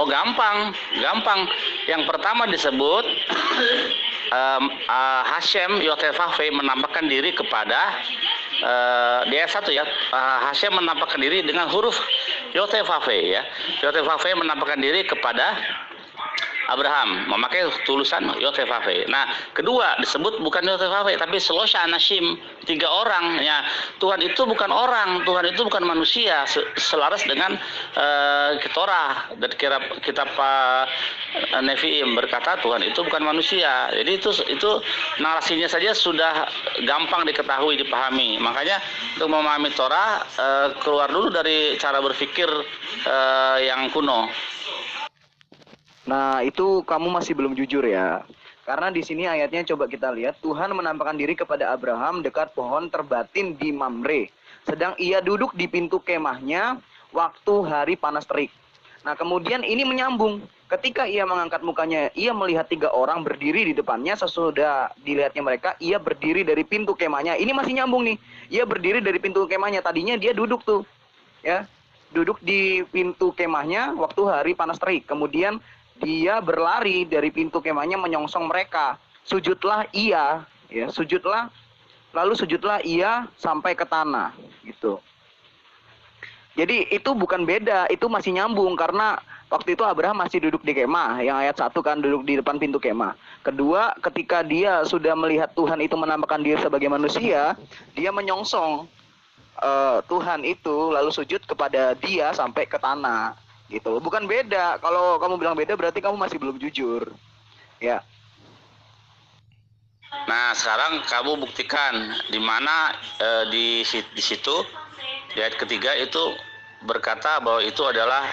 Oh, gampang, gampang. Yang pertama disebut Hashem Yotevave menampakkan diri kepada di ayat 1 ya. Hashem menampakkan diri dengan huruf Yotevave ya. Yotevave menampakkan diri kepada Abraham, memakai tulisan Yotevave. Nah, kedua disebut bukan Yotevave tapi Selosha Anashim, 3 orang. Ya, Tuhan itu bukan orang, Tuhan itu bukan manusia, selaras dengan Torah dan kitab Nevi'im berkata Tuhan itu bukan manusia. Jadi itu narasinya saja sudah gampang diketahui, dipahami. Makanya untuk memahami Torah keluar dulu dari cara berpikir yang kuno. Nah, itu kamu masih belum jujur ya. Karena di sini ayatnya coba kita lihat, Tuhan menampakkan diri kepada Abraham dekat pohon terbatin di Mamre. Sedang ia duduk di pintu kemahnya waktu hari panas terik. Nah, kemudian ini menyambung. Ketika ia mengangkat mukanya, ia melihat 3 orang berdiri di depannya. Sesudah dilihatnya mereka, ia berdiri dari pintu kemahnya. Ini masih nyambung nih. Ia berdiri dari pintu kemahnya. Tadinya dia duduk tuh. Ya, duduk di pintu kemahnya waktu hari panas terik. Kemudian dia berlari dari pintu kemahnya menyongsong mereka. Sujudlah ia, ya, lalu sujudlah ia sampai ke tanah, gitu. Jadi itu bukan beda, itu masih nyambung karena waktu itu Abraham masih duduk di kemah, yang ayat 1 kan duduk di depan pintu kemah. Kedua, ketika dia sudah melihat Tuhan itu menampakkan diri sebagai manusia, dia menyongsong Tuhan itu lalu sujud kepada dia sampai ke tanah. Gitu, bukan beda. Kalau kamu bilang beda berarti kamu masih belum jujur. Ya. Nah, sekarang kamu buktikan di mana di situ di ayat ketiga itu berkata bahwa itu adalah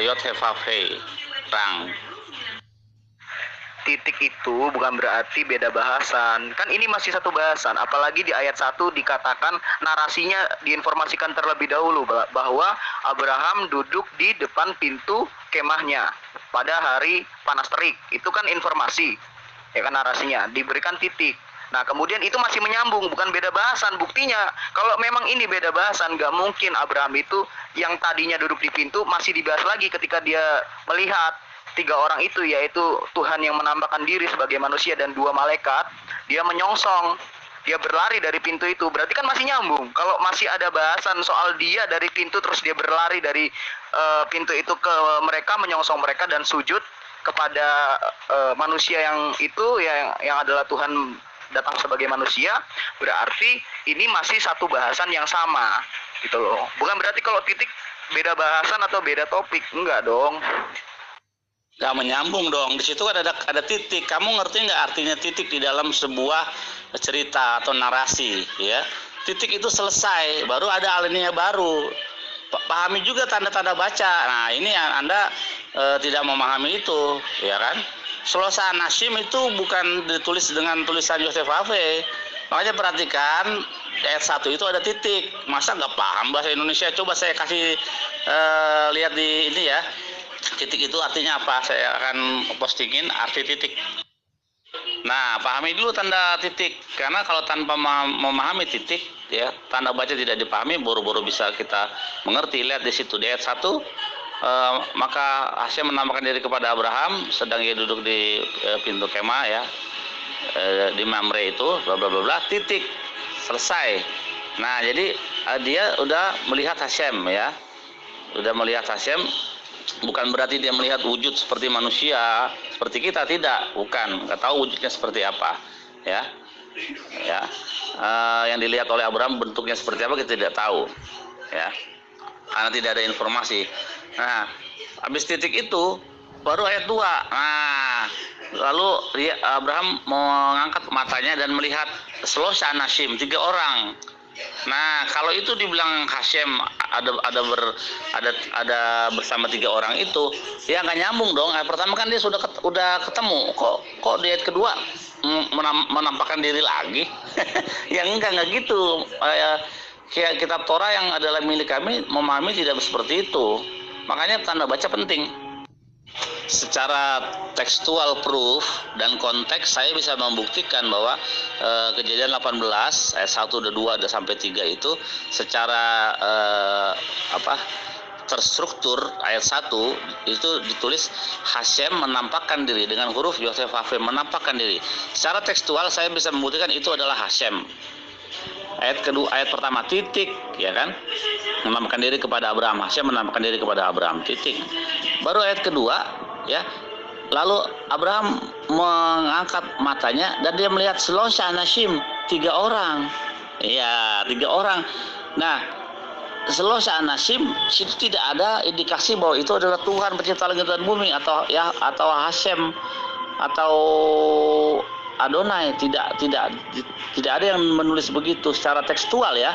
Yod-Heh-Vav-Hei, rang. Titik itu bukan berarti beda bahasan. Kan ini masih satu bahasan. Apalagi di ayat 1 dikatakan narasinya diinformasikan terlebih dahulu bahwa Abraham duduk di depan pintu kemahnya pada hari panas terik. Itu kan informasi. Ya kan narasinya diberikan titik. Nah, kemudian itu masih menyambung, bukan beda bahasan. Buktinya, kalau memang ini beda bahasan, nggak mungkin Abraham itu yang tadinya duduk di pintu masih dibahas lagi ketika dia melihat 3 orang itu, yaitu Tuhan yang menampakkan diri sebagai manusia dan 2 malaikat. Dia menyongsong, dia berlari dari pintu itu, berarti kan masih nyambung. Kalau masih ada bahasan soal dia dari pintu terus dia berlari dari pintu itu ke mereka, menyongsong mereka dan sujud kepada manusia yang itu, yang adalah Tuhan datang sebagai manusia, berarti ini masih satu bahasan yang sama, gitu loh. Bukan berarti kalau titik beda bahasan atau beda topik, enggak dong. Gak menyambung dong. Di situ kan ada titik. Kamu ngerti nggak artinya titik di dalam sebuah cerita atau narasi? Ya, titik itu selesai, baru ada alinea baru. Pahami juga tanda-tanda baca. Nah, ini yang Anda tidak memahami itu, ya kan? Selosha Anashim itu bukan ditulis dengan tulisan Yotevave. Makanya perhatikan ayat 1 itu ada titik. Masa nggak paham bahasa Indonesia? Coba saya kasih lihat di ini ya. Titik itu artinya apa? Saya akan postingin arti titik. Nah, pahami dulu tanda titik, karena kalau tanpa memahami titik, ya, tanda baca tidak dipahami, boro-boro bisa kita mengerti. Lihat di situ di ayat 1, maka Hashem menampakkan diri kepada Abraham sedang ia duduk di pintu kemah, ya, di Mamre itu, bla bla bla bla, titik, selesai. Nah, jadi dia udah melihat Hashem, ya, udah melihat Hashem. Bukan berarti dia melihat wujud seperti manusia, seperti kita, tidak, bukan. Nggak tahu wujudnya seperti apa, ya, ya. Yang dilihat oleh Abraham bentuknya seperti apa kita tidak tahu, ya, karena tidak ada informasi. Nah, habis titik itu baru ayat 2. Nah, lalu Abraham mengangkat matanya dan melihat Selosha Anashim, 3 orang. Nah, kalau itu dibilang Hashem ada bersama 3 orang itu, ya nggak nyambung dong. Pertama kan dia sudah ketemu, kok di ayat kedua menampakkan diri lagi. Ya enggak gitu. Kitab Torah yang adalah milik kami memahami tidak seperti itu. Makanya tanda baca penting. Secara tekstual proof dan konteks saya bisa membuktikan bahwa Kejadian 18 ayat 1, 2 sampai 3 itu secara terstruktur ayat 1 itu ditulis Hashem menampakkan diri dengan huruf Yosef Hafim menampakkan diri. Secara tekstual saya bisa membuktikan itu adalah Hashem. Ayat kedua, ayat pertama titik, ya kan? Menampakkan diri kepada Abraham. Hashem menampakkan diri kepada Abraham. Titik. Baru ayat kedua, ya. Lalu Abraham mengangkat matanya dan dia melihat selosha anashim, 3 orang. Iya, 3 orang. Nah, selosha anashim itu tidak ada indikasi bahwa itu adalah Tuhan pencipta langit dan bumi atau Hashem atau Adonai, tidak ada yang menulis begitu secara tekstual ya.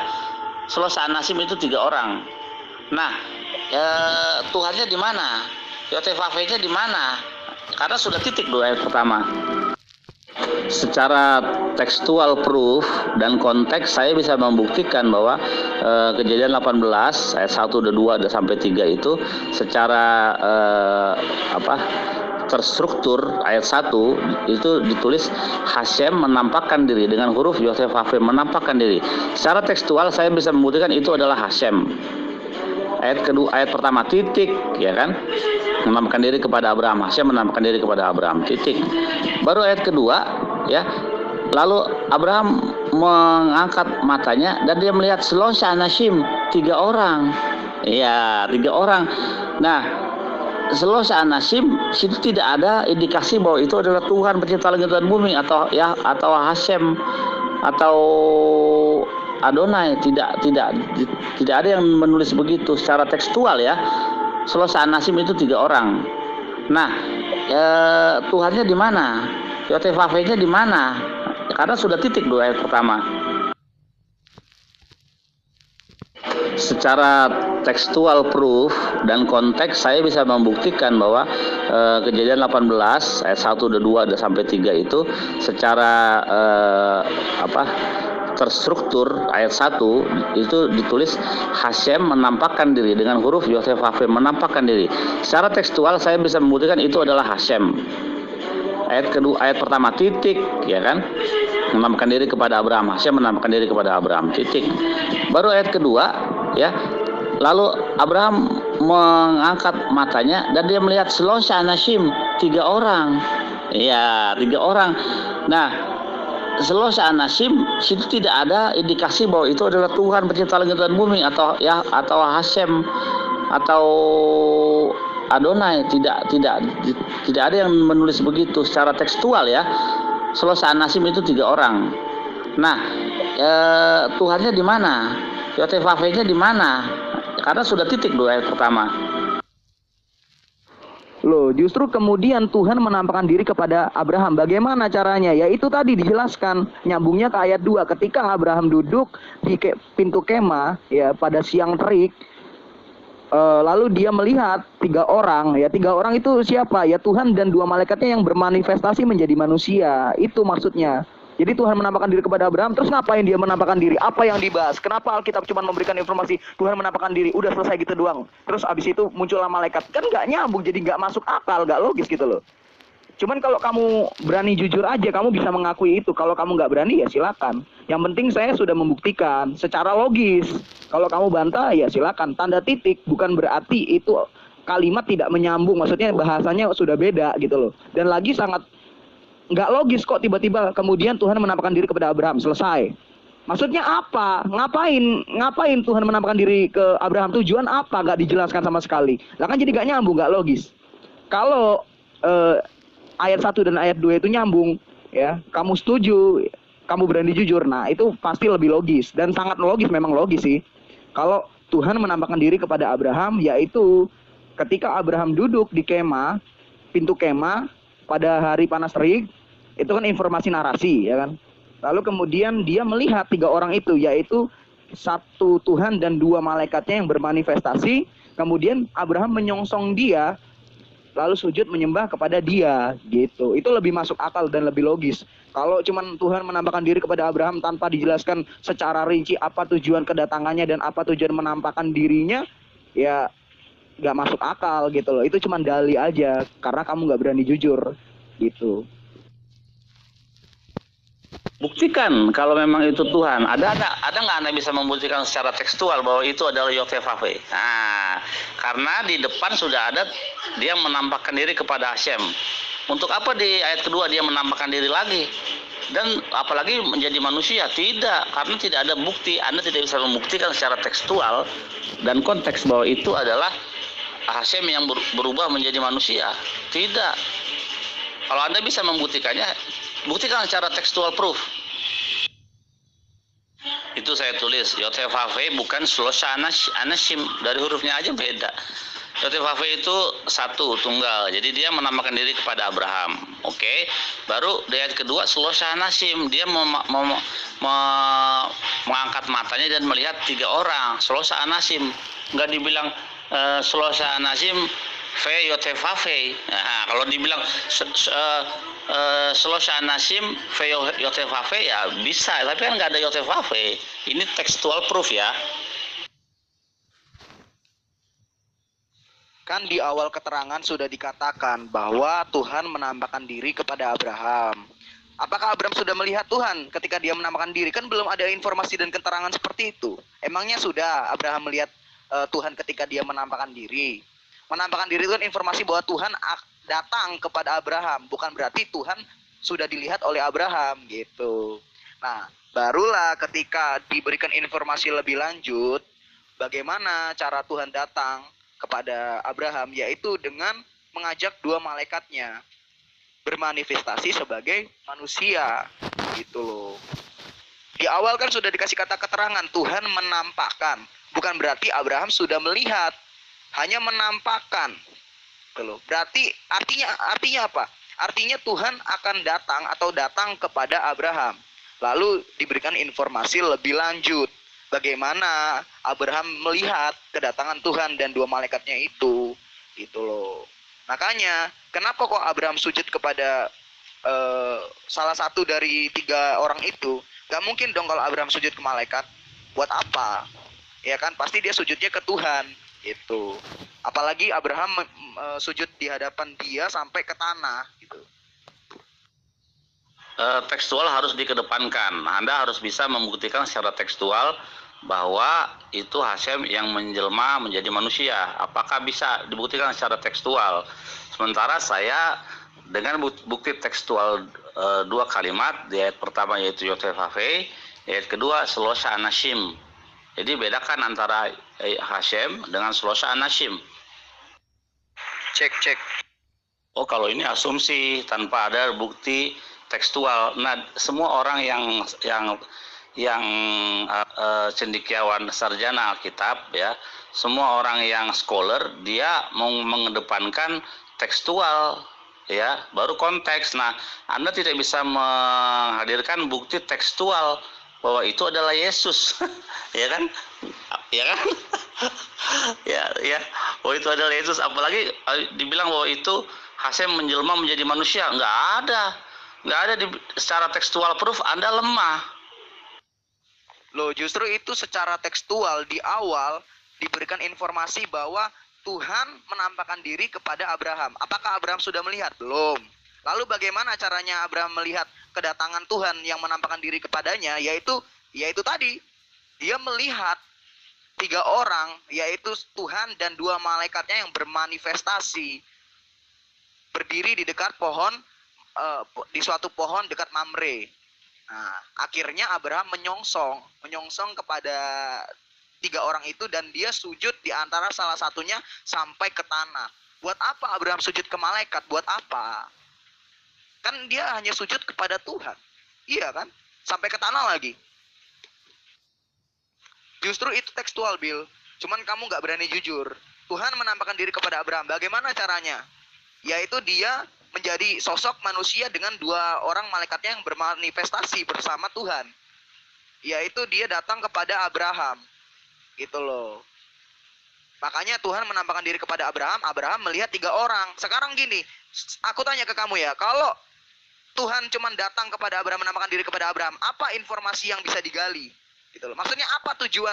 Selosha anashim itu 3 orang. Nah, Tuhannya di mana? Yotevavenya di mana? Karena sudah titik dulu ayat pertama. Secara tekstual proof dan konteks saya bisa membuktikan bahwa Kejadian 18 ayat 1 dan 2 dan sampai 3 itu secara terstruktur ayat 1 itu ditulis Hashem menampakkan diri dengan huruf Yosef Hafim menampakkan diri. Secara tekstual saya bisa membuktikan itu adalah Hashem. Ayat kedua, ayat pertama titik, ya kan? Menampakkan diri kepada Abraham. Hashem menampakkan diri kepada Abraham. Titik. Baru ayat kedua, ya. Lalu Abraham mengangkat matanya dan dia melihat selosha anashim, 3 orang. Iya, 3 orang. Nah, selosha anashim situ tidak ada indikasi bahwa itu adalah Tuhan pencipta langit dan bumi atau Hashem atau Adonai, tidak ada yang menulis begitu secara tekstual ya. Selosha anashim itu 3 orang. Nah, Tuhannya di mana? Yotevavenya di mana? Karena sudah titik dulu ayat pertama. Secara tekstual proof dan konteks saya bisa membuktikan bahwa Kejadian 18 ayat 1 dan 2 dan sampai 3 itu secara terstruktur ayat 1 itu ditulis Hashem menampakkan diri dengan huruf Yosef Hafim menampakkan diri. Secara tekstual saya bisa membuktikan itu adalah Hashem. Ayat kedua, ayat pertama titik, ya kan? Menampakkan diri kepada Abraham. Hashem menampakkan diri kepada Abraham. Titik. Baru ayat kedua, ya. Lalu Abraham mengangkat matanya dan dia melihat selosha anashim, 3 orang. Iya, 3 orang. Nah, selosha anashim situ tidak ada indikasi bahwa itu adalah Tuhan pencipta langit dan bumi atau Hashem atau Adonai, tidak ada yang menulis begitu secara tekstual ya. Selosha anashim itu 3 orang. Nah, Tuhannya di mana? Yotevavenya di mana? Karena sudah titik dulu ayat pertama. Loh, justru kemudian Tuhan menampakkan diri kepada Abraham. Bagaimana caranya? Ya itu tadi dijelaskan. Nyambungnya ke ayat 2. Ketika Abraham duduk di pintu kemah ya pada siang terik, lalu dia melihat 3 orang. Ya 3 orang itu siapa? Ya Tuhan dan 2 malaikatnya yang bermanifestasi menjadi manusia. Itu maksudnya. Jadi Tuhan menampakkan diri kepada Abraham. Terus ngapain dia menampakkan diri? Apa yang dibahas? Kenapa Alkitab cuma memberikan informasi Tuhan menampakkan diri? Udah selesai gitu doang. Terus abis itu muncullah malaikat. Kan nggak nyambung, jadi nggak masuk akal, nggak logis gitu loh. Cuman kalau kamu berani jujur aja, kamu bisa mengakui itu. Kalau kamu nggak berani ya silakan. Yang penting saya sudah membuktikan secara logis. Kalau kamu bantah ya silakan. Tanda titik bukan berarti itu kalimat tidak menyambung. Maksudnya bahasanya sudah beda gitu loh. Dan lagi sangat nggak logis kok tiba-tiba kemudian Tuhan menampakkan diri kepada Abraham. Selesai. Maksudnya apa? Ngapain Tuhan menampakkan diri ke Abraham? Tujuan apa? Nggak dijelaskan sama sekali. Lah kan jadi nggak nyambung, nggak logis. Kalau ayat 1 dan ayat 2 itu nyambung, ya, kamu setuju, kamu berani jujur, nah itu pasti lebih logis. Dan sangat logis, memang logis sih. Kalau Tuhan menampakkan diri kepada Abraham, yaitu ketika Abraham duduk di kemah, pintu kemah, pada hari panas terik, itu kan informasi narasi, ya kan. Lalu kemudian dia melihat 3 orang itu, yaitu 1 Tuhan dan 2 malaikatnya yang bermanifestasi. Kemudian Abraham menyongsong dia, lalu sujud menyembah kepada dia, gitu. Itu lebih masuk akal dan lebih logis. Kalau cuman Tuhan menampakkan diri kepada Abraham tanpa dijelaskan secara rinci apa tujuan kedatangannya dan apa tujuan menampakkan dirinya, ya nggak masuk akal gitu loh. Itu cuman dalih aja karena kamu nggak berani jujur gitu. Buktikan kalau memang itu Tuhan. Ada nggak Anda bisa membuktikan secara tekstual bahwa itu adalah Yotevave? Nah, karena di depan sudah ada dia menampakkan diri kepada Hashem. Untuk apa di ayat kedua dia menampakkan diri lagi? Dan apalagi menjadi manusia? Tidak, karena tidak ada bukti. Anda tidak bisa membuktikan secara tekstual dan konteks bahwa itu adalah Hashem yang berubah menjadi manusia. Tidak. Kalau Anda bisa membuktikannya, buktikan secara textual proof. Itu saya tulis Yotevave bukan Shlosa Anashim, dari hurufnya aja beda. Yotevave itu satu, tunggal. Jadi dia menamakan diri kepada Abraham. Oke. Baru di ayat kedua Shlosa Anashim, dia mengangkat matanya dan melihat 3 orang. Shlosa Anashim, enggak dibilang Shlosa Anashim Fe Yotevave. Nah, kalau dibilang Shlosa Anasim Fe Yotevave ya bisa, tapi kan nggak ada Yotevave. Ini textual proof ya. Kan di awal keterangan sudah dikatakan bahwa Tuhan menampakkan diri kepada Abraham. Apakah Abraham sudah melihat Tuhan ketika dia menampakkan diri? Kan belum ada informasi dan keterangan seperti itu. Emangnya sudah Abraham melihat Tuhan ketika dia menampakkan diri? Menampakkan diri itu kan informasi bahwa Tuhan datang kepada Abraham, bukan berarti Tuhan sudah dilihat oleh Abraham gitu. Nah, barulah ketika diberikan informasi lebih lanjut, bagaimana cara Tuhan datang kepada Abraham, yaitu dengan mengajak 2 malaikatnya bermanifestasi sebagai manusia gitu loh. Di awal kan sudah dikasih kata keterangan Tuhan menampakkan, bukan berarti Abraham sudah melihat, hanya menampakkan. Berarti artinya apa? Artinya Tuhan akan datang kepada Abraham. Lalu diberikan informasi lebih lanjut bagaimana Abraham melihat kedatangan Tuhan dan 2 malaikatnya itu. Gitu loh. Makanya kenapa kok Abraham sujud kepada salah satu dari 3 orang itu? Gak mungkin dong kalau Abraham sujud ke malaikat. Buat apa? Ya kan, pasti dia sujudnya ke Tuhan. Itu. Apalagi Abraham sujud di hadapan dia sampai ke tanah gitu. Tekstual harus dikedepankan. Anda harus bisa membuktikan secara tekstual bahwa itu Hashem yang menjelma menjadi manusia. Apakah bisa dibuktikan secara tekstual? Sementara saya dengan bukti tekstual 2 kalimat di ayat pertama yaitu Yotevave, ayat kedua Shlosa Anashim. Jadi bedakan antara Hashem dengan Shlosa Anashim. Cek. Oh, kalau ini asumsi tanpa ada bukti tekstual. Nah, semua orang yang cendekiawan sarjana Alkitab ya, semua orang yang scholar dia mau mengedepankan tekstual ya, baru konteks. Nah, Anda tidak bisa menghadirkan bukti tekstual bahwa itu adalah Yesus. Ya kan? Ya kan? ya, bahwa itu adalah Yesus. Apalagi dibilang bahwa itu Hashem menjelma menjadi manusia. Nggak ada secara tekstual proof. Anda lemah. Loh, justru itu secara tekstual di awal diberikan informasi bahwa Tuhan menampakkan diri kepada Abraham. Apakah Abraham sudah melihat? Belum. Lalu bagaimana caranya Abraham melihat kedatangan Tuhan yang menampakkan diri kepadanya? Yaitu tadi, dia melihat 3 orang, yaitu Tuhan dan 2 malaikatnya yang bermanifestasi. Berdiri di dekat pohon, di suatu pohon dekat Mamre. Nah, akhirnya Abraham menyongsong kepada 3 orang itu dan dia sujud di antara salah satunya sampai ke tanah. Buat apa Abraham sujud ke malaikat? Buat apa? Kan dia hanya sujud kepada Tuhan. Iya kan? Sampai ke tanah lagi. Justru itu tekstual, Bill. Cuman kamu gak berani jujur. Tuhan menampakkan diri kepada Abraham. Bagaimana caranya? Yaitu dia menjadi sosok manusia dengan 2 orang malaikatnya yang bermanifestasi bersama Tuhan. Yaitu dia datang kepada Abraham. Gitu loh. Makanya Tuhan menampakkan diri kepada Abraham. Abraham melihat 3 orang. Sekarang gini, aku tanya ke kamu ya. Kalau Tuhan cuma datang kepada Abraham, menampakkan diri kepada Abraham, apa informasi yang bisa digali? Gitu loh. Maksudnya apa tujuan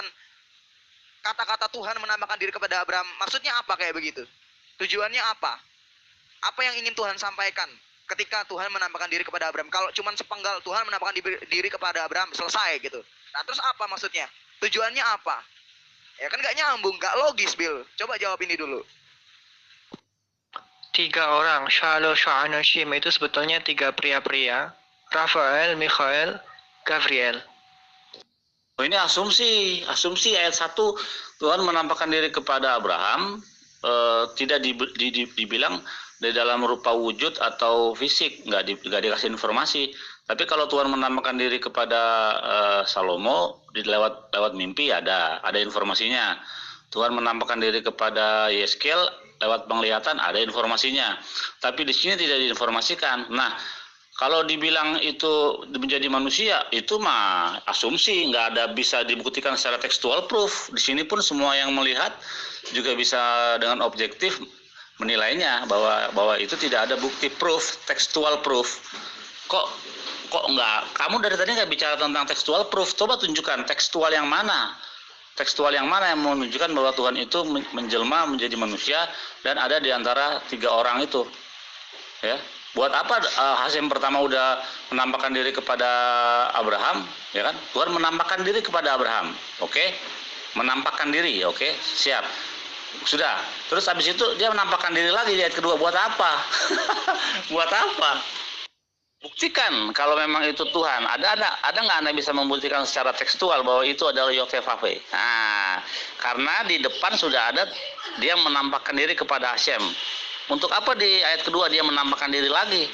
kata-kata Tuhan menampakkan diri kepada Abraham? Maksudnya apa kayak begitu? Tujuannya apa? Apa yang ingin Tuhan sampaikan ketika Tuhan menampakkan diri kepada Abraham. Kalau cuma sepenggal Tuhan menampakkan diri kepada Abraham, selesai gitu. Nah terus apa maksudnya? Tujuannya apa? Ya kan nggak nyambung, nggak logis, Bill. Coba jawab ini dulu. 3 orang, Shalosh Anashim, itu sebetulnya 3 pria-pria. Rafael, Mikhael, Gabriel. Oh, ini asumsi ayat 1 Tuhan menampakkan diri kepada Abraham, tidak dibilang di dalam rupa wujud atau fisik, nggak dikasih informasi. Tapi kalau Tuhan menampakkan diri kepada Salomo lewat mimpi ada informasinya. Tuhan menampakkan diri kepada Yeskel lewat penglihatan ada informasinya. Tapi di sini tidak diinformasikan. Nah, kalau dibilang itu menjadi manusia, itu mah asumsi, nggak ada bisa dibuktikan secara textual proof. Di sini pun semua yang melihat juga bisa dengan objektif menilainya bahwa itu tidak ada bukti proof, textual proof. Kok nggak? Kamu dari tadi nggak bicara tentang textual proof. Coba tunjukkan tekstual yang mana? Tekstual yang mana yang menunjukkan bahwa Tuhan itu menjelma menjadi manusia dan ada di antara 3 orang itu, ya. Buat apa Hasim pertama udah menampakkan diri kepada Abraham, ya kan? Tuhan menampakkan diri kepada Abraham, oke? Menampakkan diri, oke? Siap. Sudah. Terus habis itu dia menampakkan diri lagi di ayat kedua. Buat apa? Buat apa? Buktikan kalau memang itu Tuhan. Ada nggak Anda bisa membuktikan secara tekstual bahwa itu adalah Yotevave? Nah, karena di depan sudah ada dia menampakkan diri kepada Hashem. Untuk apa di ayat kedua dia menampakkan diri lagi?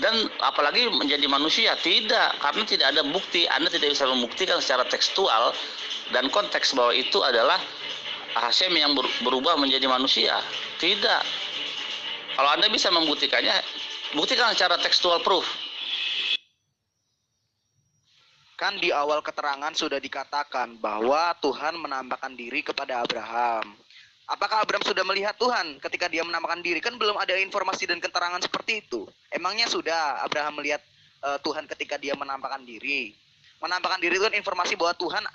Dan apalagi menjadi manusia? Tidak, karena tidak ada bukti. Anda tidak bisa membuktikan secara tekstual dan konteks bahwa itu adalah Hashem yang berubah menjadi manusia. Tidak. Kalau Anda bisa membuktikannya, buktikan secara tekstual proof. Kan di awal keterangan sudah dikatakan bahwa Tuhan menampakkan diri kepada Abraham. Apakah Abraham sudah melihat Tuhan ketika dia menampakkan diri? Kan belum ada informasi dan keterangan seperti itu. Emangnya sudah Abraham melihat Tuhan ketika dia menampakkan diri? Menampakkan diri itu kan informasi bahwa Tuhan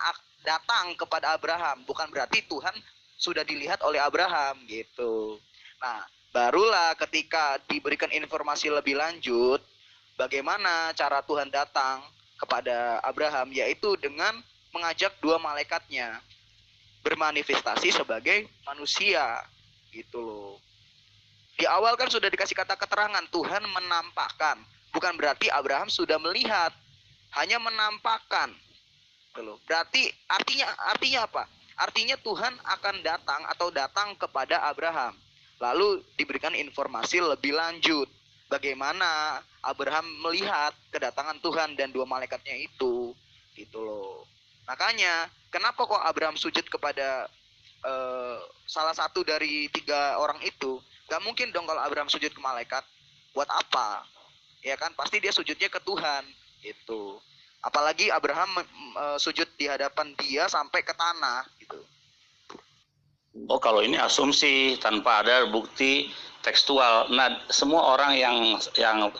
datang kepada Abraham. Bukan berarti Tuhan sudah dilihat oleh Abraham gitu. Nah, barulah ketika diberikan informasi lebih lanjut, bagaimana cara Tuhan datang kepada Abraham, yaitu dengan mengajak 2 malaikatnya bermanifestasi sebagai manusia, gitu loh. Di awal kan sudah dikasih kata keterangan, Tuhan menampakkan. Bukan berarti Abraham sudah melihat, hanya menampakkan. Gitu loh. Berarti artinya apa? Artinya Tuhan akan datang kepada Abraham. Lalu diberikan informasi lebih lanjut. Bagaimana Abraham melihat kedatangan Tuhan dan 2 malaikatnya itu. Gitu loh. Makanya, kenapa kok Abraham sujud kepada salah satu dari 3 orang itu? Gak mungkin dong kalau Abraham sujud ke malaikat. Buat apa? Ya kan, pasti dia sujudnya ke Tuhan. Gitu. Apalagi Abraham sujud di hadapan dia sampai ke tanah. Gitu. Oh, kalau ini asumsi tanpa ada bukti tekstual. Nah, semua orang yang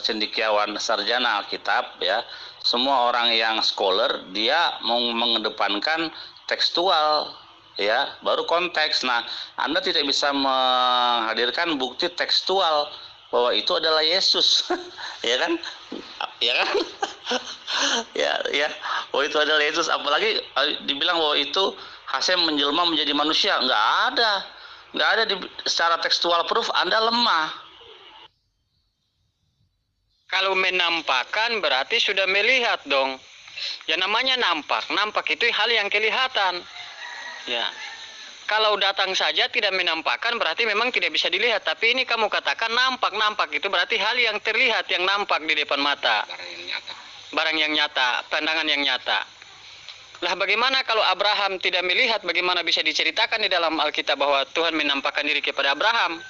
cendekiawan sarjana Alkitab, ya, semua orang yang scholar, dia mau mengedepankan tekstual, ya, baru konteks. Nah, Anda tidak bisa menghadirkan bukti tekstual bahwa itu adalah Yesus, ya kan? Ya kan? ya, bahwa itu adalah Yesus. Apalagi dibilang bahwa itu Hashem menjelma menjadi manusia, nggak ada secara tekstual proof. Anda lemah. Kalau menampakkan berarti sudah melihat dong. Ya namanya nampak itu hal yang kelihatan. Ya. Kalau datang saja tidak menampakkan berarti memang tidak bisa dilihat. Tapi ini kamu katakan nampak itu berarti hal yang terlihat, yang nampak di depan mata. Barang yang nyata, pandangan yang nyata. Lah bagaimana kalau Abraham tidak melihat, bagaimana bisa diceritakan di dalam Alkitab bahwa Tuhan menampakkan diri kepada Abraham?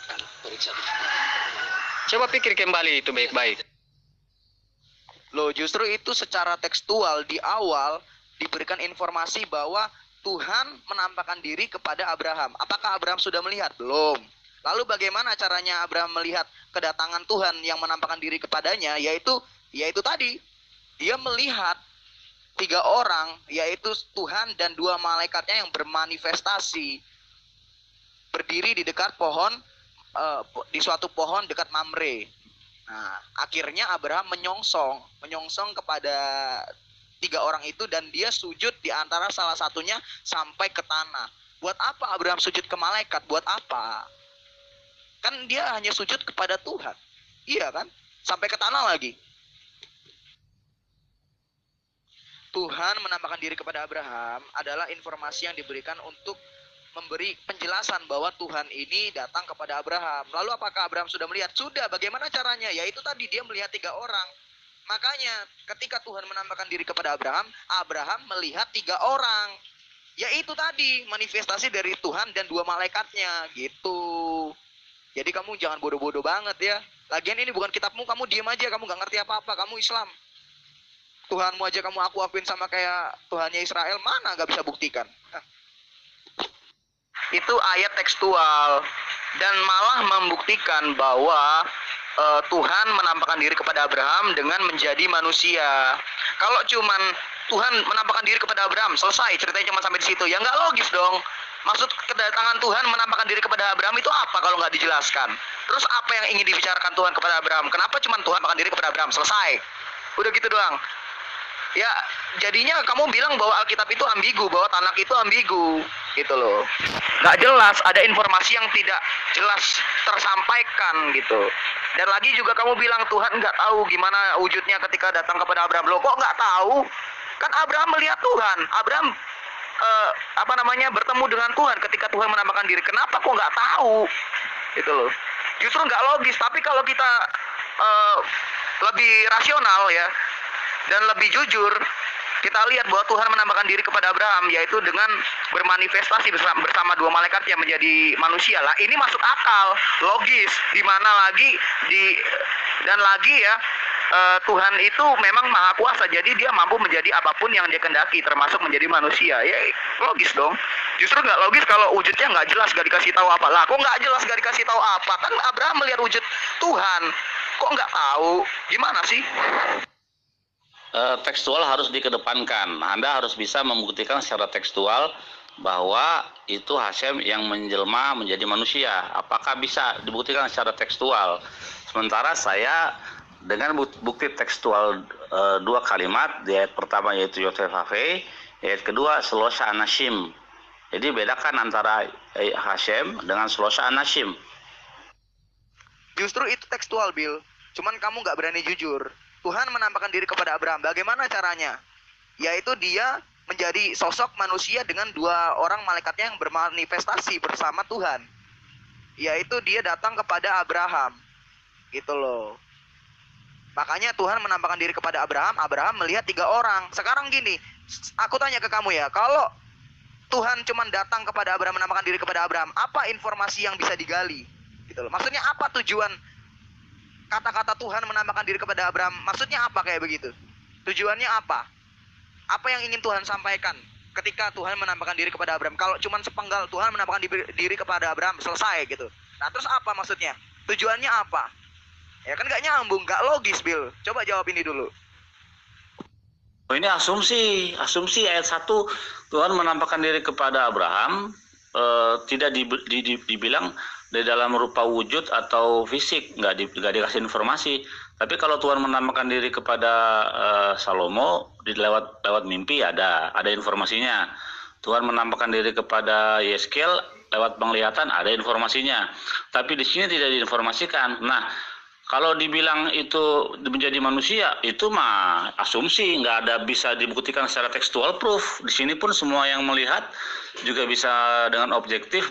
Coba pikir kembali itu baik-baik. Loh, justru itu secara tekstual di awal diberikan informasi bahwa Tuhan menampakkan diri kepada Abraham. Apakah Abraham sudah melihat? Belum. Lalu bagaimana caranya Abraham melihat kedatangan Tuhan yang menampakkan diri kepadanya? Yaitu tadi, dia melihat 3 orang, yaitu Tuhan dan 2 malaikatnya yang bermanifestasi, berdiri di dekat pohon di suatu pohon dekat Mamre. Nah, akhirnya Abraham menyongsong kepada 3 orang itu, dan dia sujud di antara salah satunya sampai ke tanah. Buat apa Abraham sujud ke malaikat? Buat apa? Kan dia hanya sujud kepada Tuhan. Iya kan? Sampai ke tanah lagi. Tuhan menampakkan diri kepada Abraham adalah informasi yang diberikan untuk memberi penjelasan bahwa Tuhan ini datang kepada Abraham. Lalu apakah Abraham sudah melihat? Sudah. Bagaimana caranya? Yaitu tadi dia melihat 3 orang. Makanya ketika Tuhan menampakkan diri kepada Abraham, Abraham melihat 3 orang. Yaitu tadi manifestasi dari Tuhan dan 2 malaikatnya gitu. Jadi kamu jangan bodoh-bodoh banget ya. Lagian ini bukan kitabmu, kamu diam aja, kamu gak ngerti apa-apa, kamu Islam. Tuhanmu aja kamu akuin sama kayak Tuhannya Israel, mana gak bisa buktikan. Itu ayat tekstual, dan malah membuktikan bahwa Tuhan menampakkan diri kepada Abraham dengan menjadi manusia. Kalau cuman Tuhan menampakkan diri kepada Abraham, selesai ceritanya cuma sampai di situ, ya nggak logis dong. Maksud kedatangan Tuhan menampakkan diri kepada Abraham itu apa kalau nggak dijelaskan? Terus apa yang ingin dibicarakan Tuhan kepada Abraham? Kenapa cuma Tuhan menampakkan diri kepada Abraham? Selesai. Udah gitu doang. Ya, jadinya kamu bilang bahwa Alkitab itu ambigu, bahwa Tanak itu ambigu, gitu loh. Nggak jelas, ada informasi yang tidak jelas tersampaikan, gitu. Dan lagi juga kamu bilang Tuhan nggak tahu gimana wujudnya ketika datang kepada Abraham. Loh, kok nggak tahu? Kan Abraham melihat Tuhan. Abraham bertemu dengan Tuhan ketika Tuhan menampakkan diri. Kenapa kok nggak tahu? Gitu loh. Justru nggak logis. Tapi kalau kita lebih rasional ya, dan lebih jujur, kita lihat bahwa Tuhan menampakkan diri kepada Abraham, yaitu dengan bermanifestasi bersama 2 malaikat yang menjadi manusia. Lah, ini masuk akal, logis. Dan lagi ya, Tuhan itu memang maha kuasa, jadi dia mampu menjadi apapun yang dia kehendaki, termasuk menjadi manusia. Ya, logis dong. Justru nggak logis kalau wujudnya nggak jelas, nggak dikasih tahu apa. Lah, kok nggak jelas, nggak dikasih tahu apa? Kan Abraham melihat wujud Tuhan, kok nggak tahu? Gimana sih? Tekstual harus dikedepankan. Anda harus bisa membuktikan secara tekstual bahwa itu Hashem yang menjelma menjadi manusia. Apakah bisa dibuktikan secara tekstual? Sementara saya dengan bukti tekstual 2 kalimat, di ayat pertama yaitu Yosef Hafe, ayat kedua Selosha Anashim. Jadi bedakan antara Hashem dengan Selosha Anashim. Justru itu tekstual, Bill. Cuman kamu nggak berani jujur. Tuhan menampakkan diri kepada Abraham. Bagaimana caranya? Yaitu dia menjadi sosok manusia dengan 2 orang malaikatnya yang bermanifestasi bersama Tuhan. Yaitu dia datang kepada Abraham. Gitu loh. Makanya Tuhan menampakkan diri kepada Abraham. Abraham melihat 3 orang. Sekarang gini, aku tanya ke kamu ya. Kalau Tuhan cuma datang kepada Abraham, menampakkan diri kepada Abraham, apa informasi yang bisa digali? Gitu loh. Maksudnya apa tujuan kata-kata Tuhan menampakkan diri kepada Abraham? Maksudnya apa kayak begitu? Tujuannya apa? Apa yang ingin Tuhan sampaikan ketika Tuhan menampakkan diri kepada Abraham? Kalau cuma sepenggal Tuhan menampakkan diri kepada Abraham, selesai gitu. Nah, terus apa maksudnya? Tujuannya apa? Ya kan nggak nyambung, nggak logis, Bill. Coba jawab ini dulu. Oh, ini asumsi ayat 1 Tuhan menampakkan diri kepada Abraham, tidak dibilang di dalam rupa wujud atau fisik, nggak dikasih informasi. Tapi kalau Tuhan menampakkan diri kepada Salomo lewat mimpi, ada informasinya. Tuhan menampakkan diri kepada Yeskel lewat penglihatan, ada informasinya. Tapi di sini tidak diinformasikan. Nah, kalau dibilang itu menjadi manusia, itu mah asumsi, nggak ada bisa dibuktikan secara tekstual proof. Di sini pun semua yang melihat juga bisa dengan objektif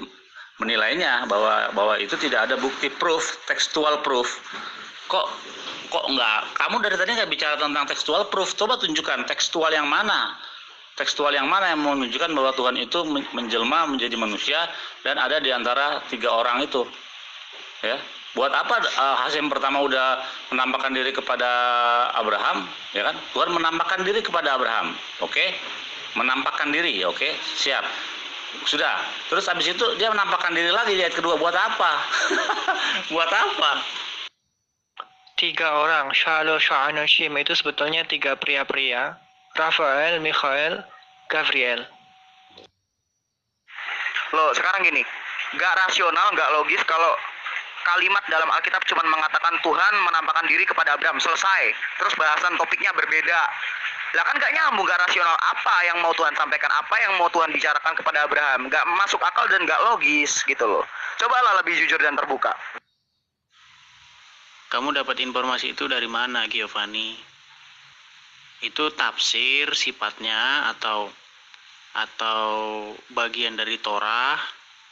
menilainya bahwa itu tidak ada bukti proof, textual proof. Kok enggak? Kamu dari tadi nggak bicara tentang textual proof. Coba tunjukkan tekstual yang mana. Tekstual yang mana yang menunjukkan bahwa Tuhan itu menjelma menjadi manusia dan ada di antara 3 orang itu. Ya. Buat apa Hashem pertama udah menampakkan diri kepada Abraham, ya kan? Tuhan menampakkan diri kepada Abraham. Oke? Menampakkan diri, oke? Siap. Sudah, terus habis itu dia menampakkan diri lagi di ayat kedua. Buat apa? Buat apa? 3 orang, Shalosh Anashim, itu sebetulnya 3 pria-pria. Rafael, Mikhael, Gabriel. Loh, sekarang gini, nggak rasional, nggak logis kalau kalimat dalam Alkitab cuma mengatakan Tuhan menampakkan diri kepada Abraham, selesai. Terus bahasan topiknya berbeda. Lah kan gak nyambung, gak rasional. Apa yang mau Tuhan sampaikan, apa yang mau Tuhan bicarakan kepada Abraham, gak masuk akal dan gak logis gitu loh. Cobalah lebih jujur dan terbuka. Kamu dapat informasi itu dari mana, Giovanni? Itu tafsir sifatnya atau bagian dari Torah,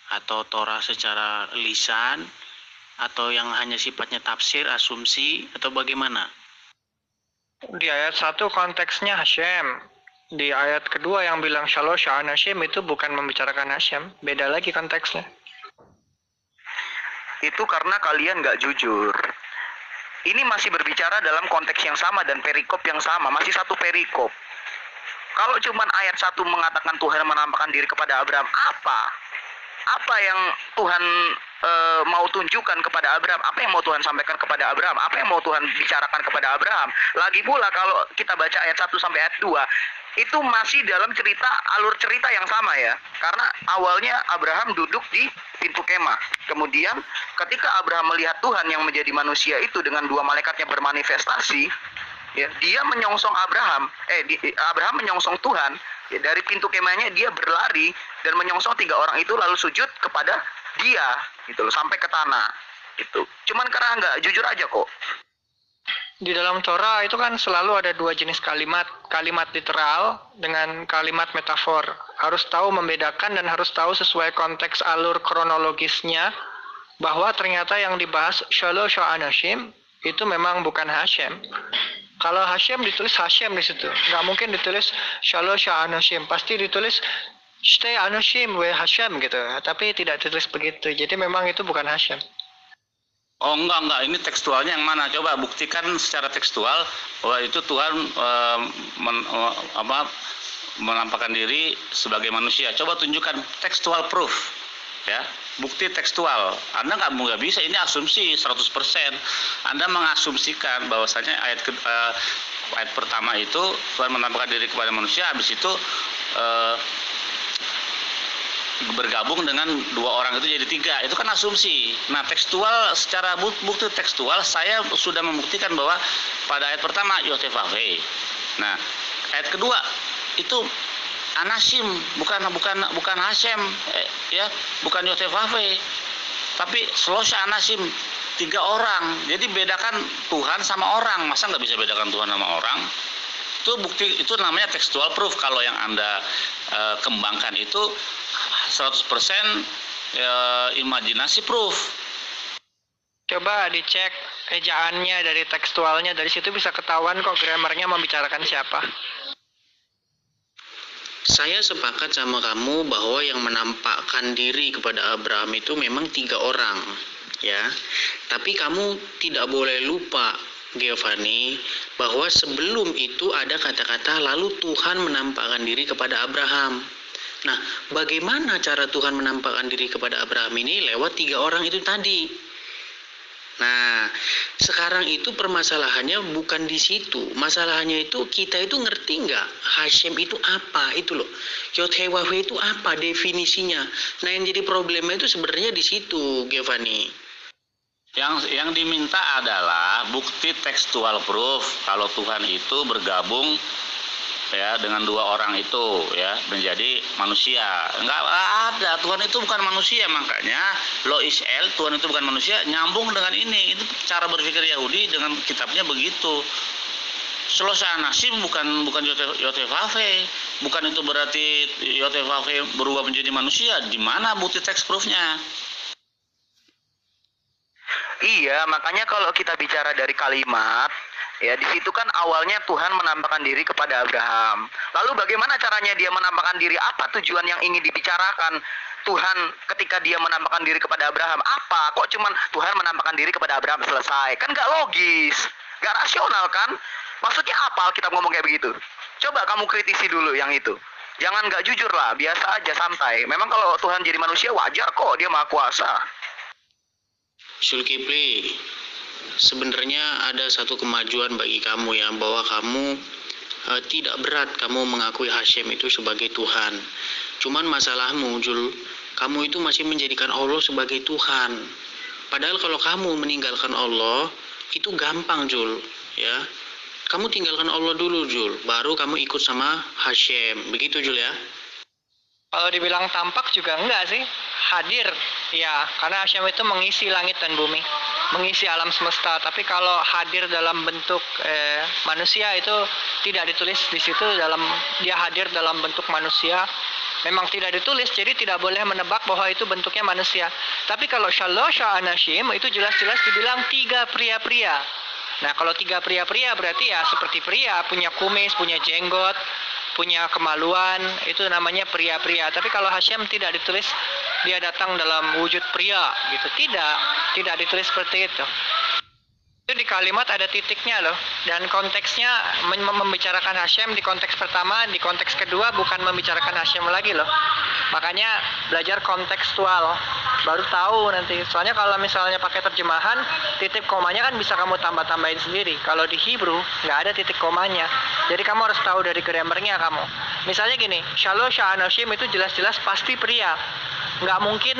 atau Torah secara lisan, atau yang hanya sifatnya tafsir, asumsi, atau bagaimana? Di ayat 1 konteksnya Hashem. Di ayat kedua yang bilang Shalosh Anashim itu bukan membicarakan Hashem. Beda lagi konteksnya. Itu karena kalian gak jujur. Ini masih berbicara dalam konteks yang sama dan perikop yang sama. Masih satu perikop. Kalau cuman ayat 1 mengatakan Tuhan menampakkan diri kepada Abraham, apa yang Tuhan mau tunjukkan kepada Abraham? Apa yang mau Tuhan sampaikan kepada Abraham? Apa yang mau Tuhan bicarakan kepada Abraham? Lagi pula kalau kita baca ayat 1 sampai ayat 2, itu masih dalam alur cerita yang sama ya. Karena awalnya Abraham duduk di pintu kemah. Kemudian ketika Abraham melihat Tuhan yang menjadi manusia itu dengan dua malaikatnya bermanifestasi, ya, dia menyongsong Abraham menyongsong Tuhan. Ya, dari pintu kemahnya dia berlari dan menyongsong 3 orang itu lalu sujud kepada dia gitu loh, sampai ke tanah. Itu cuman karena nggak jujur aja kok. Di dalam Torah itu kan selalu ada 2 jenis kalimat literal dengan kalimat metafor. Harus tahu membedakan dan harus tahu sesuai konteks alur kronologisnya bahwa ternyata yang dibahas Shalosh Anashim itu memang bukan Hashem. Kalau Hashem ditulis Hashem di situ, nggak mungkin ditulis Shalosh Anashim, pasti ditulis Shtei Anashim we Hashem gitu. Tapi tidak ditulis begitu. Jadi memang itu bukan Hashem. Oh enggak, ini tekstualnya yang mana? Coba buktikan secara tekstual bahwa itu Tuhan menampakkan diri sebagai manusia. Coba tunjukkan tekstual proof, ya, bukti tekstual. Anda nggak bisa, ini asumsi 100%. Anda mengasumsikan bahwasanya ayat pertama itu Tuhan menampakkan diri kepada manusia, habis itu bergabung dengan 2 orang itu jadi 3. Itu kan asumsi. Nah, tekstual, secara bukti tekstual saya sudah membuktikan bahwa pada ayat pertama Yotevave. Nah, ayat kedua itu Anashim, bukan Hashem, ya, bukan Yotevave. Tapi Selosha Anashim, 3 orang. Jadi bedakan Tuhan sama orang. Masa nggak bisa bedakan Tuhan sama orang? Itu bukti, itu namanya textual proof. Kalau yang Anda kembangkan itu 100% imajinasi proof. Coba dicek ejaannya dari tekstualnya, dari situ bisa ketahuan kok grammarnya membicarakan siapa. Saya sepakat sama kamu bahwa yang menampakkan diri kepada Abraham itu memang 3 orang, ya. Tapi kamu tidak boleh lupa, Giovanni, bahwa sebelum itu ada kata-kata lalu Tuhan menampakkan diri kepada Abraham. Nah, bagaimana cara Tuhan menampakkan diri kepada Abraham ini? Lewat 3 orang itu tadi. Nah, sekarang itu permasalahannya bukan di situ. Masalahnya itu kita itu ngerti nggak Hashem itu apa? Itu loh. Yod-Heh-Wav-Heh itu apa definisinya? Nah, yang jadi problemnya itu sebenarnya di situ, Giovanni. Yang diminta adalah bukti tekstual proof kalau Tuhan itu bergabung, ya, dengan 2 orang itu, ya, menjadi manusia. Enggak ada, Tuhan itu bukan manusia. Makanya Lo Israel, Tuhan itu bukan manusia, nyambung dengan ini. Itu cara berpikir Yahudi dengan kitabnya begitu. Selosha Anashim bukan Yotevave, bukan itu berarti Yotevave berubah menjadi manusia. Di mana bukti teks proofnya? Iya, makanya kalau kita bicara dari kalimat, ya, di situ kan awalnya Tuhan menampakkan diri kepada Abraham. Lalu bagaimana caranya dia menampakkan diri? Apa tujuan yang ingin dibicarakan Tuhan ketika dia menampakkan diri kepada Abraham? Apa? Kok cuman Tuhan menampakkan diri kepada Abraham selesai? Kan gak logis, gak rasional kan? Maksudnya apa Alkitab ngomong kayak begitu? Coba kamu kritisi dulu yang itu. Jangan gak jujur lah, biasa aja, santai. Memang kalau Tuhan jadi manusia wajar kok, dia maha kuasa. Zulkifli, sebenarnya ada satu kemajuan bagi kamu ya, bahwa kamu tidak berat kamu mengakui Hashem itu sebagai Tuhan. Cuman masalahmu, Jul, kamu itu masih menjadikan Allah sebagai Tuhan. Padahal kalau kamu meninggalkan Allah itu gampang, Jul, ya. Kamu tinggalkan Allah dulu, Jul, baru kamu ikut sama Hashem. Begitu, Jul, ya. Kalau dibilang tampak juga enggak sih, hadir, ya, karena Hashem itu mengisi langit dan bumi, mengisi alam semesta. Tapi kalau hadir dalam bentuk manusia itu tidak ditulis di situ, dia hadir dalam bentuk manusia. Memang tidak ditulis, jadi tidak boleh menebak bahwa itu bentuknya manusia. Tapi kalau Shalosha Anashim itu jelas-jelas dibilang 3 pria-pria. Nah, kalau 3 pria-pria berarti ya seperti pria, punya kumis, punya jenggot, punya kemaluan, itu namanya pria-pria. Tapi kalau Hashem tidak ditulis dia datang dalam wujud pria gitu. Tidak ditulis seperti itu. Itu di kalimat ada titiknya loh, dan konteksnya membicarakan Hashem di konteks pertama, di konteks kedua bukan membicarakan Hashem lagi loh. Makanya belajar kontekstual baru tahu nanti. Soalnya kalau misalnya pakai terjemahan, titik komanya kan bisa kamu tambah-tambahin sendiri. Kalau di Hebrew nggak ada titik komanya, jadi kamu harus tahu dari grammarnya kamu. Misalnya gini, Shalosha Anashim itu jelas-jelas pasti pria, nggak mungkin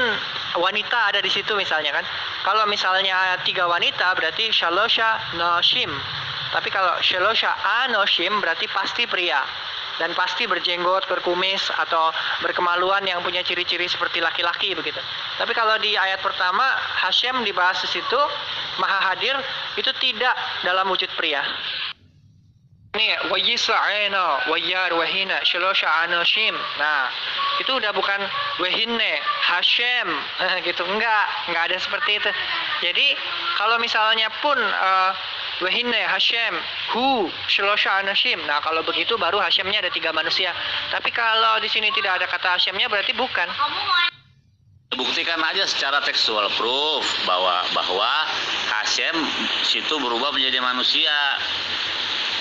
wanita ada di situ misalnya kan. Kalau misalnya 3 wanita berarti Shalosha Noshim. Tapi kalau Shalosha Anoshim berarti pasti pria. Dan pasti berjenggot, berkumis, atau berkemaluan yang punya ciri-ciri seperti laki-laki begitu. Tapi kalau di ayat pertama Hashem dibahas di situ, Maha Hadir, itu tidak dalam wujud pria. Ini wayisa'ena wayar wahina Shalosha Anoshim. Nah, itu udah bukan Wehinne, Hashem, gitu, enggak ada seperti itu. Jadi kalau misalnya pun Wehinne, Hashem, Hu, Shalosha Anashim, nah kalau begitu baru Hashemnya ada 3 manusia. Tapi kalau di sini tidak ada kata Hashemnya berarti bukan. Buktikan aja secara tekstual proof bahwa Hashem situ berubah menjadi manusia.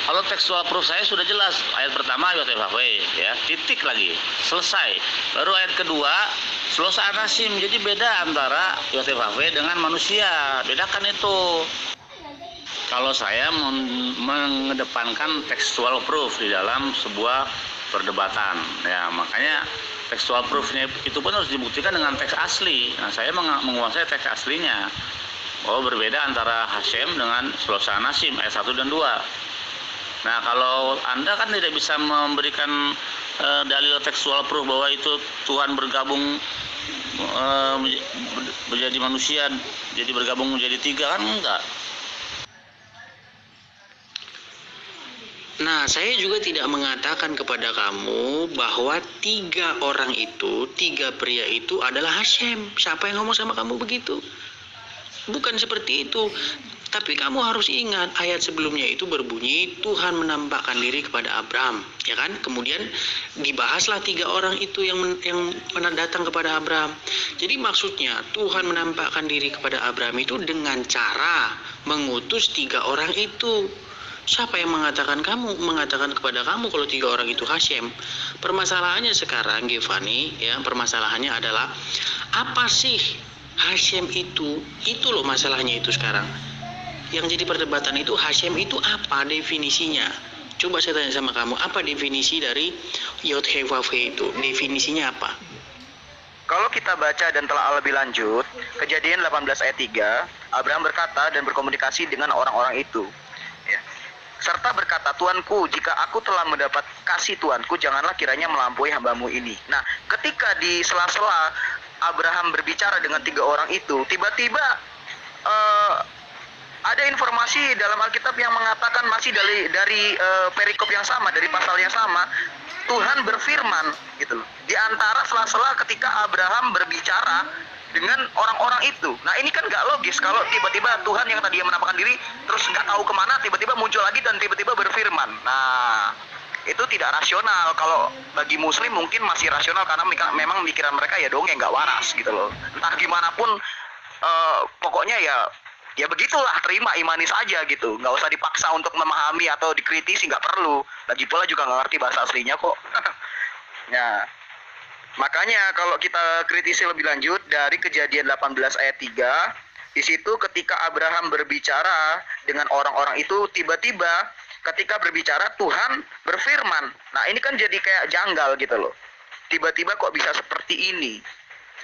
Kalau tekstual proof saya sudah jelas, ayat pertama YTHW, ya, titik lagi, selesai. Baru ayat kedua, Shalosha Anashim. Jadi beda antara YTHW dengan manusia, bedakan itu. Kalau saya mengedepankan tekstual proof di dalam sebuah perdebatan, ya makanya tekstual proofnya itu pun harus dibuktikan dengan teks asli. Nah, saya menguasai teks aslinya. Oh, berbeda antara Hashem dengan Shalosha Anashim ayat 1 dan 2. Nah, kalau Anda kan tidak bisa memberikan dalil tekstual proof bahwa itu Tuhan bergabung menjadi manusia, jadi bergabung menjadi 3, kan enggak. Nah, saya juga tidak mengatakan kepada kamu bahwa 3 orang itu, 3 pria itu adalah Hashem. Siapa yang ngomong sama kamu begitu? Bukan seperti itu. Tapi kamu harus ingat, ayat sebelumnya itu berbunyi Tuhan menampakkan diri kepada Abraham, ya kan? Kemudian dibahaslah 3 orang itu yang pernah datang kepada Abraham. Jadi maksudnya Tuhan menampakkan diri kepada Abraham itu dengan cara mengutus 3 orang itu. Siapa yang mengatakan kepada kamu kalau 3 orang itu Hashem? Permasalahannya sekarang, Giovanni, ya, permasalahannya adalah apa sih Hashem itu? Itu loh masalahnya itu sekarang. Yang jadi perdebatan itu Hashem itu apa definisinya? Coba saya tanya sama kamu, apa definisi dari Yod-Heh-Vav-He itu? Definisinya apa? Kalau kita baca dan telah lebih lanjut, Kejadian 18 ayat 3, Abraham berkata dan berkomunikasi dengan orang-orang itu. Ya. Serta berkata, Tuanku, jika aku telah mendapat kasih Tuanku, janganlah kiranya melampaui hambamu ini. Nah, ketika di sela-sela Abraham berbicara dengan 3 orang itu, tiba-tiba ada informasi dalam Alkitab yang mengatakan masih dari perikop yang sama, dari pasal yang sama, Tuhan berfirman gitu loh. Di antara sela-sela ketika Abraham berbicara dengan orang-orang itu. Nah, ini kan nggak logis kalau tiba-tiba Tuhan yang tadi menampakkan diri terus nggak tahu kemana, tiba-tiba muncul lagi dan tiba-tiba berfirman. Nah, itu tidak rasional. Kalau bagi Muslim mungkin masih rasional karena memang pikiran mereka ya dongeng, nggak waras gitu loh. Entah gimana pun, pokoknya ya begitulah, terima, imani saja gitu, nggak usah dipaksa untuk memahami atau dikritisi, nggak perlu. Lagi pula juga nggak ngerti bahasa aslinya kok. Ya, makanya kalau kita kritisi lebih lanjut dari Kejadian 18 ayat 3, di situ ketika Abraham berbicara dengan orang-orang itu, tiba-tiba ketika berbicara Tuhan berfirman. Nah, ini kan jadi kayak janggal gitu loh. Tiba-tiba kok bisa seperti ini?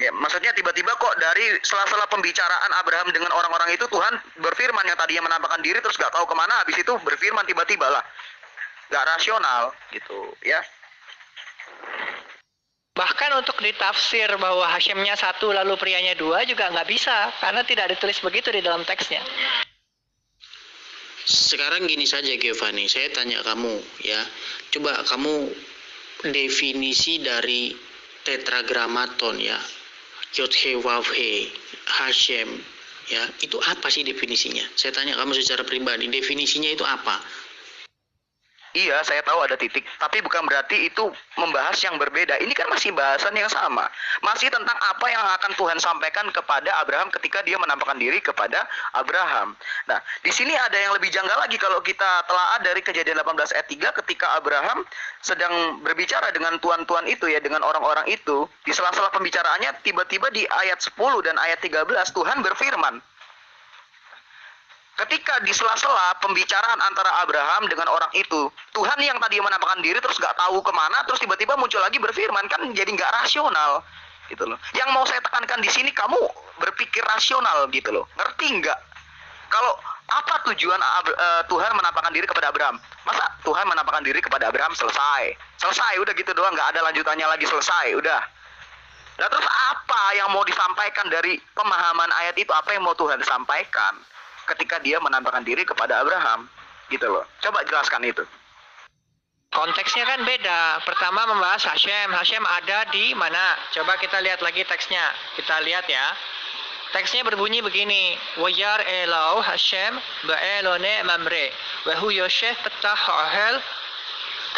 Ya, maksudnya tiba-tiba kok dari sela-sela pembicaraan Abraham dengan orang-orang itu Tuhan berfirman yang tadinya menampakkan diri terus gak tahu kemana, habis itu berfirman tiba-tiba lah. Gak rasional gitu ya. Bahkan untuk ditafsir bahwa Hashemnya satu lalu prianya dua juga nggak bisa, karena tidak ditulis begitu di dalam teksnya. Sekarang gini saja Giovanni, saya tanya kamu ya, coba kamu definisi dari tetragrammaton ya, Yod He Wav He, Hashem ya, itu apa sih definisinya? Saya tanya kamu secara pribadi, definisinya itu apa? Iya, saya tahu ada titik, tapi bukan berarti itu membahas yang berbeda. Ini kan masih bahasan yang sama. Masih tentang apa yang akan Tuhan sampaikan kepada Abraham ketika dia menampakkan diri kepada Abraham. Nah, di sini ada yang lebih janggal lagi kalau kita telaah dari Kejadian 18 ayat 3 ketika Abraham sedang berbicara dengan tuan-tuan itu ya, dengan orang-orang itu. Di sela-sela pembicaraannya tiba-tiba di ayat 10 dan ayat 13 Tuhan berfirman. Ketika di sela-sela pembicaraan antara Abraham dengan orang itu, Tuhan yang tadi menampakkan diri terus gak tahu kemana, terus tiba-tiba muncul lagi berfirman, kan jadi gak rasional gitu loh. Yang mau saya tekankan di sini, kamu berpikir rasional gitu loh, ngerti nggak? Kalau apa tujuan Tuhan menampakkan diri kepada Abraham? Masa Tuhan menampakkan diri kepada Abraham selesai udah gitu doang, nggak ada lanjutannya lagi, selesai udah. Nah terus apa yang mau disampaikan dari pemahaman ayat itu? Apa yang mau Tuhan sampaikan ketika dia menampakkan diri kepada Abraham gitu loh? Coba jelaskan itu. Konteksnya kan beda. Pertama membahas Hashem. Hashem ada di mana? Coba kita lihat lagi teksnya. Kita lihat ya. Teksnya berbunyi begini. Wayar elau Hashem ba'elone mamre. Wahu yosef petah ohel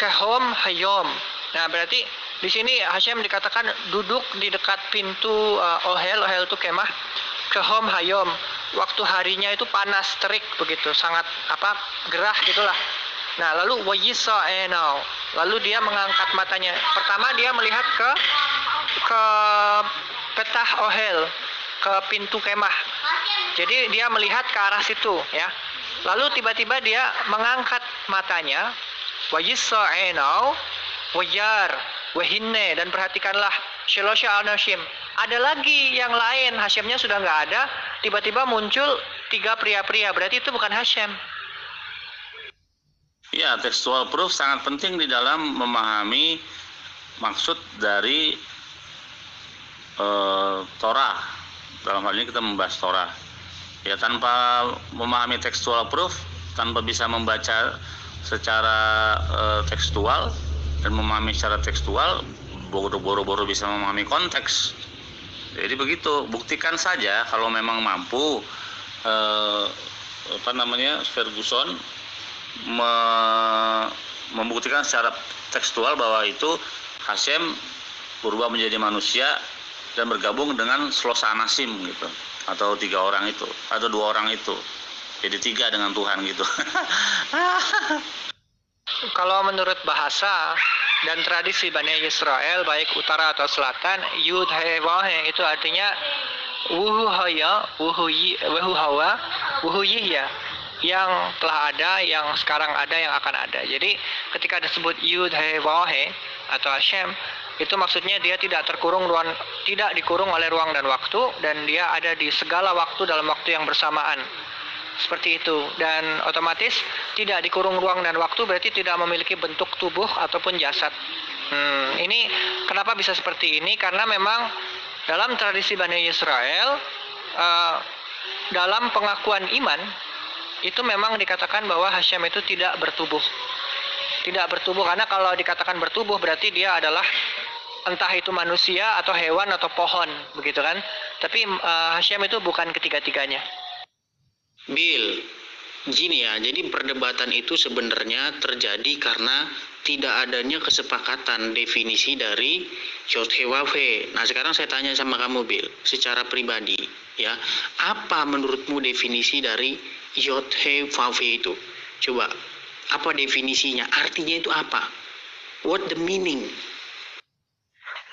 kahom hayom. Nah berarti di sini Hashem dikatakan duduk di dekat pintu ohel. Ohel itu kemah. Kahom hayom. Waktu harinya itu panas, terik begitu, sangat gerah gitulah. Nah, lalu wayisa enau. Lalu dia mengangkat matanya. Pertama dia melihat ke petah ohel, ke pintu kemah. Jadi dia melihat ke arah situ ya. Lalu tiba-tiba dia mengangkat matanya. Wayisa enau wayar wahinne, dan perhatikanlah Shelosha al-Nashim. Ada lagi yang lain, Hashemnya sudah nggak ada, tiba-tiba muncul 3 pria-pria, berarti itu bukan Hashem. Ya, textual proof sangat penting di dalam memahami maksud dari Torah. Dalam hal ini kita membahas Torah. Ya, tanpa memahami textual proof, tanpa bisa membaca secara tekstual dan memahami secara tekstual, boro-boro bisa memahami konteks. Jadi begitu, buktikan saja kalau memang mampu Ferguson membuktikan secara tekstual bahwa itu Hashem berubah menjadi manusia dan bergabung dengan Shlosa Anasim gitu, atau 3 orang itu, atau 2 orang itu, jadi 3 dengan Tuhan gitu. Kalau menurut bahasa dan tradisi Bani Israel, baik utara atau selatan, Yud He Waw He itu artinya Wuhu Haya, Wuhu Hawa, Wuhu Yihya, yang telah ada, yang sekarang ada, yang akan ada. Jadi ketika disebut Yud He Waw He atau Hashem, itu maksudnya dia tidak dikurung oleh ruang dan waktu, dan dia ada di segala waktu dalam waktu yang bersamaan. Seperti itu, dan otomatis tidak dikurung ruang dan waktu berarti tidak memiliki bentuk tubuh ataupun jasad. Ini kenapa bisa seperti ini? Karena memang dalam tradisi Bani Israel, dalam pengakuan iman itu memang dikatakan bahwa Hashem itu tidak bertubuh. Tidak bertubuh, karena kalau dikatakan bertubuh berarti dia adalah entah itu manusia atau hewan atau pohon, begitu kan? Tapi Hashem itu bukan ketiga-tiganya. Bill, gini ya, jadi perdebatan itu sebenarnya terjadi karena tidak adanya kesepakatan definisi dari Yod He Wav He. Nah sekarang saya tanya sama kamu Bill, secara pribadi ya, apa menurutmu definisi dari Yod He Wav He itu? Coba, apa definisinya? Artinya itu apa? What the meaning?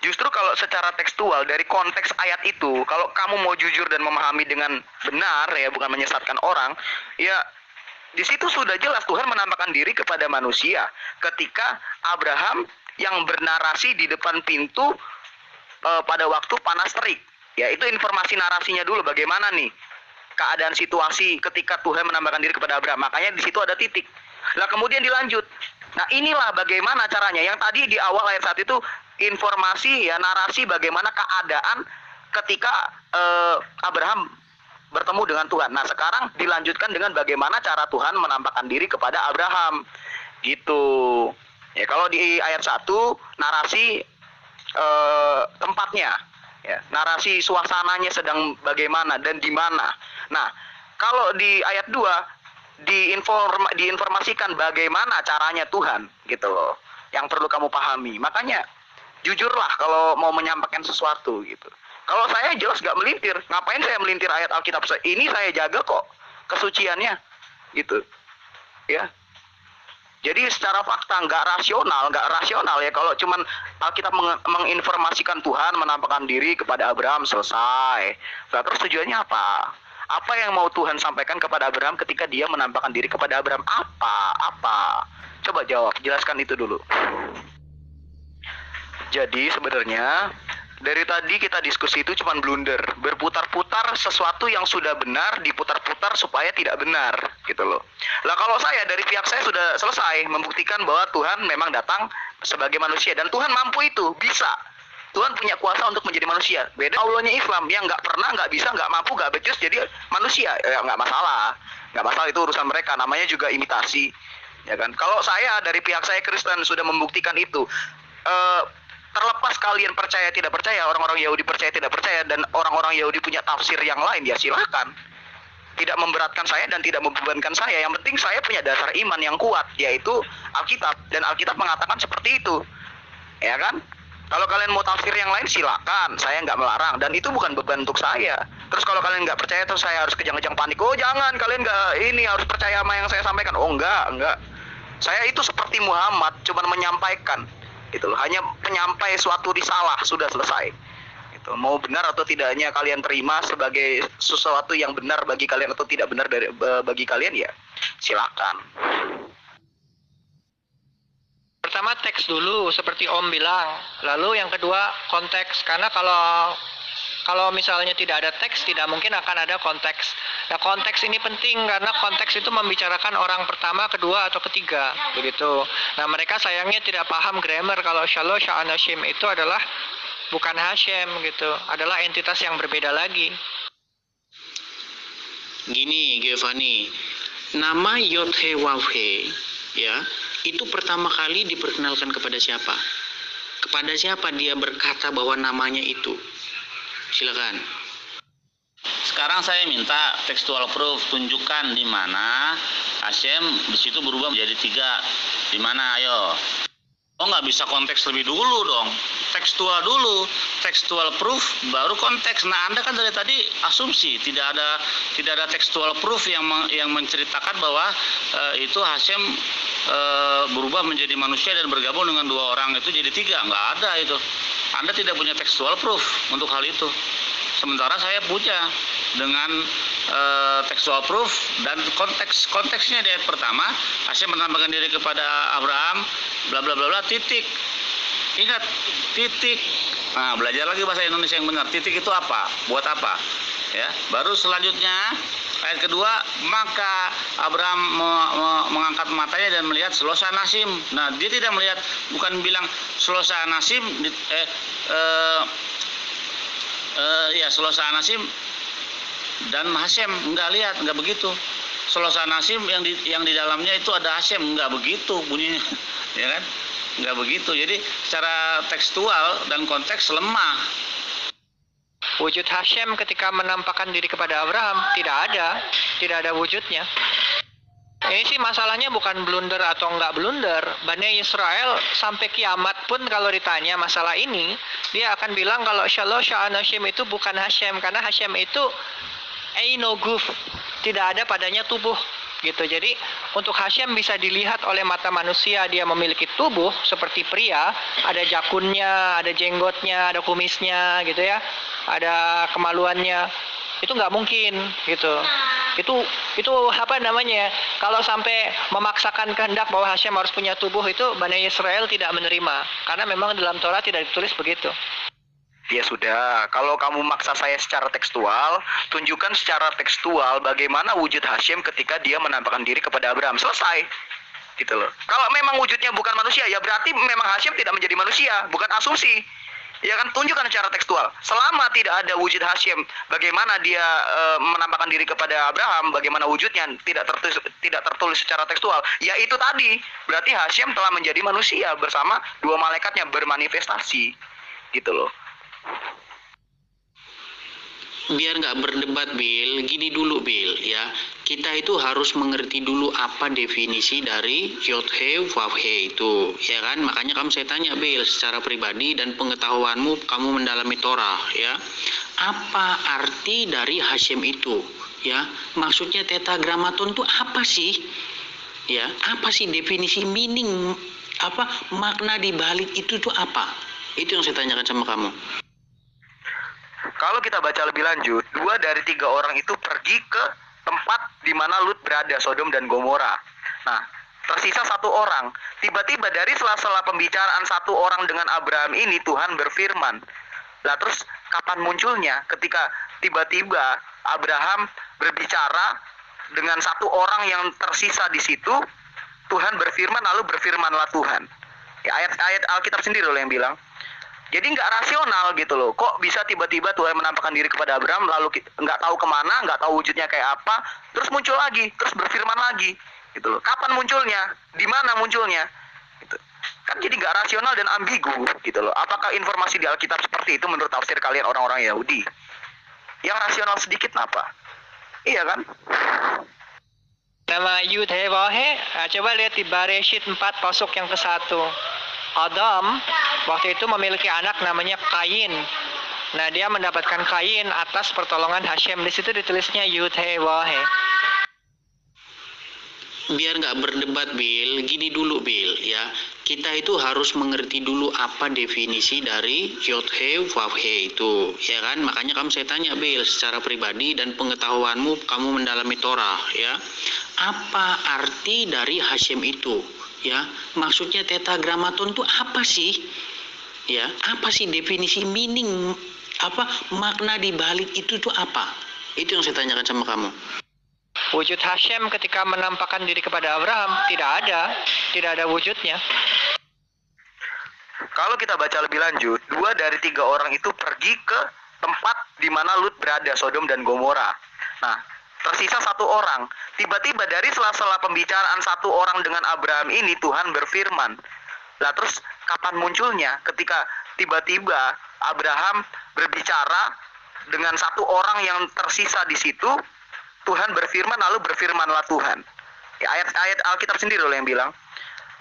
Justru kalau secara tekstual dari konteks ayat itu, kalau kamu mau jujur dan memahami dengan benar ya, bukan menyesatkan orang, ya di situ sudah jelas Tuhan menampakkan diri kepada manusia ketika Abraham yang bernarasi di depan pintu pada waktu panas terik. Ya, itu informasi narasinya dulu bagaimana nih keadaan situasi ketika Tuhan menambahkan diri kepada Abraham. Makanya di situ ada titik. Lah kemudian dilanjut. Nah, inilah bagaimana caranya. Yang tadi di awal ayat 1 itu informasi ya, narasi bagaimana keadaan ketika Abraham bertemu dengan Tuhan. Nah, sekarang dilanjutkan dengan bagaimana cara Tuhan menampakkan diri kepada Abraham. Gitu. Ya, kalau di ayat 1 narasi tempatnya, ya, narasi suasananya sedang bagaimana dan di mana. Nah, kalau di ayat 2 diinformasikan bagaimana caranya Tuhan, gitu loh, yang perlu kamu pahami. Makanya jujurlah kalau mau menyampaikan sesuatu, gitu. Kalau saya jelas gak melintir, ngapain saya melintir ayat Alkitab? Ini saya jaga kok kesuciannya, gitu, ya. Jadi secara fakta nggak rasional ya kalau cuman Alkitab menginformasikan Tuhan menampakkan diri kepada Abraham, selesai. Nah, terus tujuannya apa? Apa yang mau Tuhan sampaikan kepada Abraham ketika dia menampakkan diri kepada Abraham? Apa? Coba jawab, jelaskan itu dulu. Jadi sebenarnya dari tadi kita diskusi itu cuma blunder, berputar-putar sesuatu yang sudah benar diputar-putar supaya tidak benar, gitu loh. Lah kalau saya dari pihak saya sudah selesai membuktikan bahwa Tuhan memang datang sebagai manusia dan Tuhan mampu itu, bisa. Tuhan punya kuasa untuk menjadi manusia. Beda Allahnya Islam yang nggak pernah, nggak bisa, nggak mampu, nggak becus jadi manusia. Ya nggak masalah, itu urusan mereka. Namanya juga imitasi, ya kan. Kalau saya dari pihak saya Kristen sudah membuktikan itu. Terlepas kalian percaya tidak percaya, orang-orang Yahudi percaya tidak percaya, dan orang-orang Yahudi punya tafsir yang lain, ya silakan. Tidak memberatkan saya dan tidak membebankan saya. Yang penting saya punya dasar iman yang kuat, yaitu Alkitab. Dan Alkitab mengatakan seperti itu, ya kan? Kalau kalian mau tafsir yang lain silakan, saya nggak melarang. Dan itu bukan beban untuk saya. Terus kalau kalian nggak percaya terus saya harus kejang-kejang panik. Oh jangan, kalian nggak ini harus percaya sama yang saya sampaikan. Oh enggak. Saya itu seperti Muhammad, cuma menyampaikan. Itu loh, hanya penyampai suatu risalah, sudah selesai. Itu mau benar atau tidaknya kalian terima sebagai sesuatu yang benar bagi kalian atau tidak benar bagi kalian, ya silakan. Pertama teks dulu seperti Om bilang, lalu yang kedua konteks, karena kalau misalnya tidak ada teks, tidak mungkin akan ada konteks. Nah, konteks ini penting karena konteks itu membicarakan orang pertama, kedua, atau ketiga, begitu. Nah, mereka sayangnya tidak paham grammar kalau Shalom Sha'anashim itu adalah bukan Hashem, gitu. Adalah entitas yang berbeda lagi. Gini, Giovanni, nama Yod-He-Waw-He, ya, itu pertama kali diperkenalkan kepada siapa? Kepada siapa dia berkata bahwa namanya itu? Silakan. Sekarang saya minta textual proof, tunjukkan di mana Hashem di situ berubah menjadi 3. Di mana, ayo. Oh, nggak bisa konteks lebih dulu dong. Tekstual dulu, textual proof baru konteks. Nah, Anda kan dari tadi asumsi tidak ada textual proof yang menceritakan bahwa itu Hashem berubah menjadi manusia dan bergabung dengan 2 orang itu jadi 3. Nggak ada itu. Anda tidak punya textual proof untuk hal itu. Sementara saya punya dengan textual proof dan konteksnya di ayat pertama, Hashem menampakkan diri kepada Abraham, bla bla bla bla, titik. Ingat, titik. Nah, belajar lagi bahasa Indonesia yang benar. Titik itu apa? Buat apa? Ya, baru selanjutnya ayat kedua, maka Abraham mengangkat matanya dan melihat Selosa Nasim. Nah, dia tidak melihat, bukan bilang Selosa Nasim, Selosa Nasim dan Hashem, enggak lihat, enggak begitu. Selosa Nasim yang di dalamnya itu ada Hashem, enggak begitu bunyinya, ya kan? Enggak begitu. Jadi secara tekstual dan konteks lemah. Wujud Hashem ketika menampakkan diri kepada Abraham tidak ada wujudnya. Ini sih masalahnya bukan blunder atau enggak blunder. Bani Israel sampai kiamat pun kalau ditanya masalah ini, dia akan bilang kalau Shalom Sha'anashim itu bukan Hashem, karena Hashem itu Eino Guf, tidak ada padanya tubuh, gitu. Jadi untuk Hashem bisa dilihat oleh mata manusia, dia memiliki tubuh seperti pria, ada jakunnya, ada jenggotnya, ada kumisnya, gitu ya, ada kemaluannya. Itu nggak mungkin, gitu. Itu apa namanya? Kalau sampai memaksakan kehendak bahwa Hashem harus punya tubuh, itu Bani Israel tidak menerima, karena memang dalam Torah tidak ditulis begitu. Ya sudah, kalau kamu maksa saya secara tekstual, tunjukkan secara tekstual bagaimana wujud Hashem ketika dia menampakkan diri kepada Abraham. Selesai. Gitu loh. Kalau memang wujudnya bukan manusia, ya berarti memang Hashem tidak menjadi manusia, bukan asumsi. Ya kan, tunjukkan secara tekstual. Selama tidak ada wujud Hashem, bagaimana dia menampakkan diri kepada Abraham, bagaimana wujudnya tidak tertulis secara tekstual. Ya itu tadi, berarti Hashem telah menjadi manusia bersama dua malaikatnya bermanifestasi. Gitu loh. Biar nggak berdebat, Bill, gini dulu, Bill, ya. Kita itu harus mengerti dulu apa definisi dari Yod-He Vav-He itu, ya kan? Makanya saya tanya, Bill, secara pribadi dan pengetahuanmu, kamu mendalami Torah, ya. Apa arti dari Hashem itu, ya? Maksudnya tetragramaton itu apa sih? Ya, apa sih definisi meaning, apa makna di balik itu tuh apa? Itu yang saya tanyakan sama kamu. Kalau kita baca lebih lanjut, 2 dari 3 orang itu pergi ke tempat di mana Lut berada, Sodom dan Gomora. Nah, tersisa 1 orang. Tiba-tiba dari sela-sela pembicaraan 1 orang dengan Abraham ini, Tuhan berfirman. Lah terus kapan munculnya? Ketika tiba-tiba Abraham berbicara dengan 1 orang yang tersisa di situ, Tuhan berfirman, lalu berfirmanlah Tuhan. Ya, ayat Alkitab sendiri loh yang bilang. Jadi nggak rasional gitu loh. Kok bisa tiba-tiba Tuhan menampakkan diri kepada Abraham, lalu nggak tahu kemana, nggak tahu wujudnya kayak apa, terus muncul lagi, terus berfirman lagi, gitu loh. Kapan munculnya? Di mana munculnya? Gitu. Kan jadi nggak rasional dan ambigu, gitu loh. Apakah informasi di Alkitab seperti itu menurut tafsir kalian orang-orang Yahudi? Yang rasional sedikit apa? Iya kan? Nama Yud-He Vav-He, coba lihat di Bereshit 4 pasuk yang ke-1. Adam waktu itu memiliki anak namanya Kain. Nah, dia mendapatkan Kain atas pertolongan Hashem. Di situ ditulisnya Yud-He Vav-He. Biar nggak berdebat, Bill, gini dulu, Bill, ya. Kita itu harus mengerti dulu apa definisi dari Yod-He Vav-He itu, ya kan? Makanya saya tanya, Bill, secara pribadi dan pengetahuanmu, kamu mendalami Torah, ya. Apa arti dari Hashem itu? Ya, maksudnya tetragramaton itu apa sih? Ya, apa sih definisi meaning, apa makna di balik itu tuh apa? Itu yang saya tanyakan sama kamu. Wujud Hashem ketika menampakkan diri kepada Abraham tidak ada wujudnya. Kalau kita baca lebih lanjut, 2 dari 3 orang itu pergi ke tempat di mana Lut berada, Sodom dan Gomora. Nah, tersisa 1 orang. Tiba-tiba dari sela-sela pembicaraan 1 orang dengan Abraham ini, Tuhan berfirman. Lah terus kapan munculnya? Ketika tiba-tiba Abraham berbicara dengan 1 orang yang tersisa di situ, Tuhan berfirman, lalu berfirmanlah Tuhan. Ya, ayat Alkitab sendiri loh yang bilang.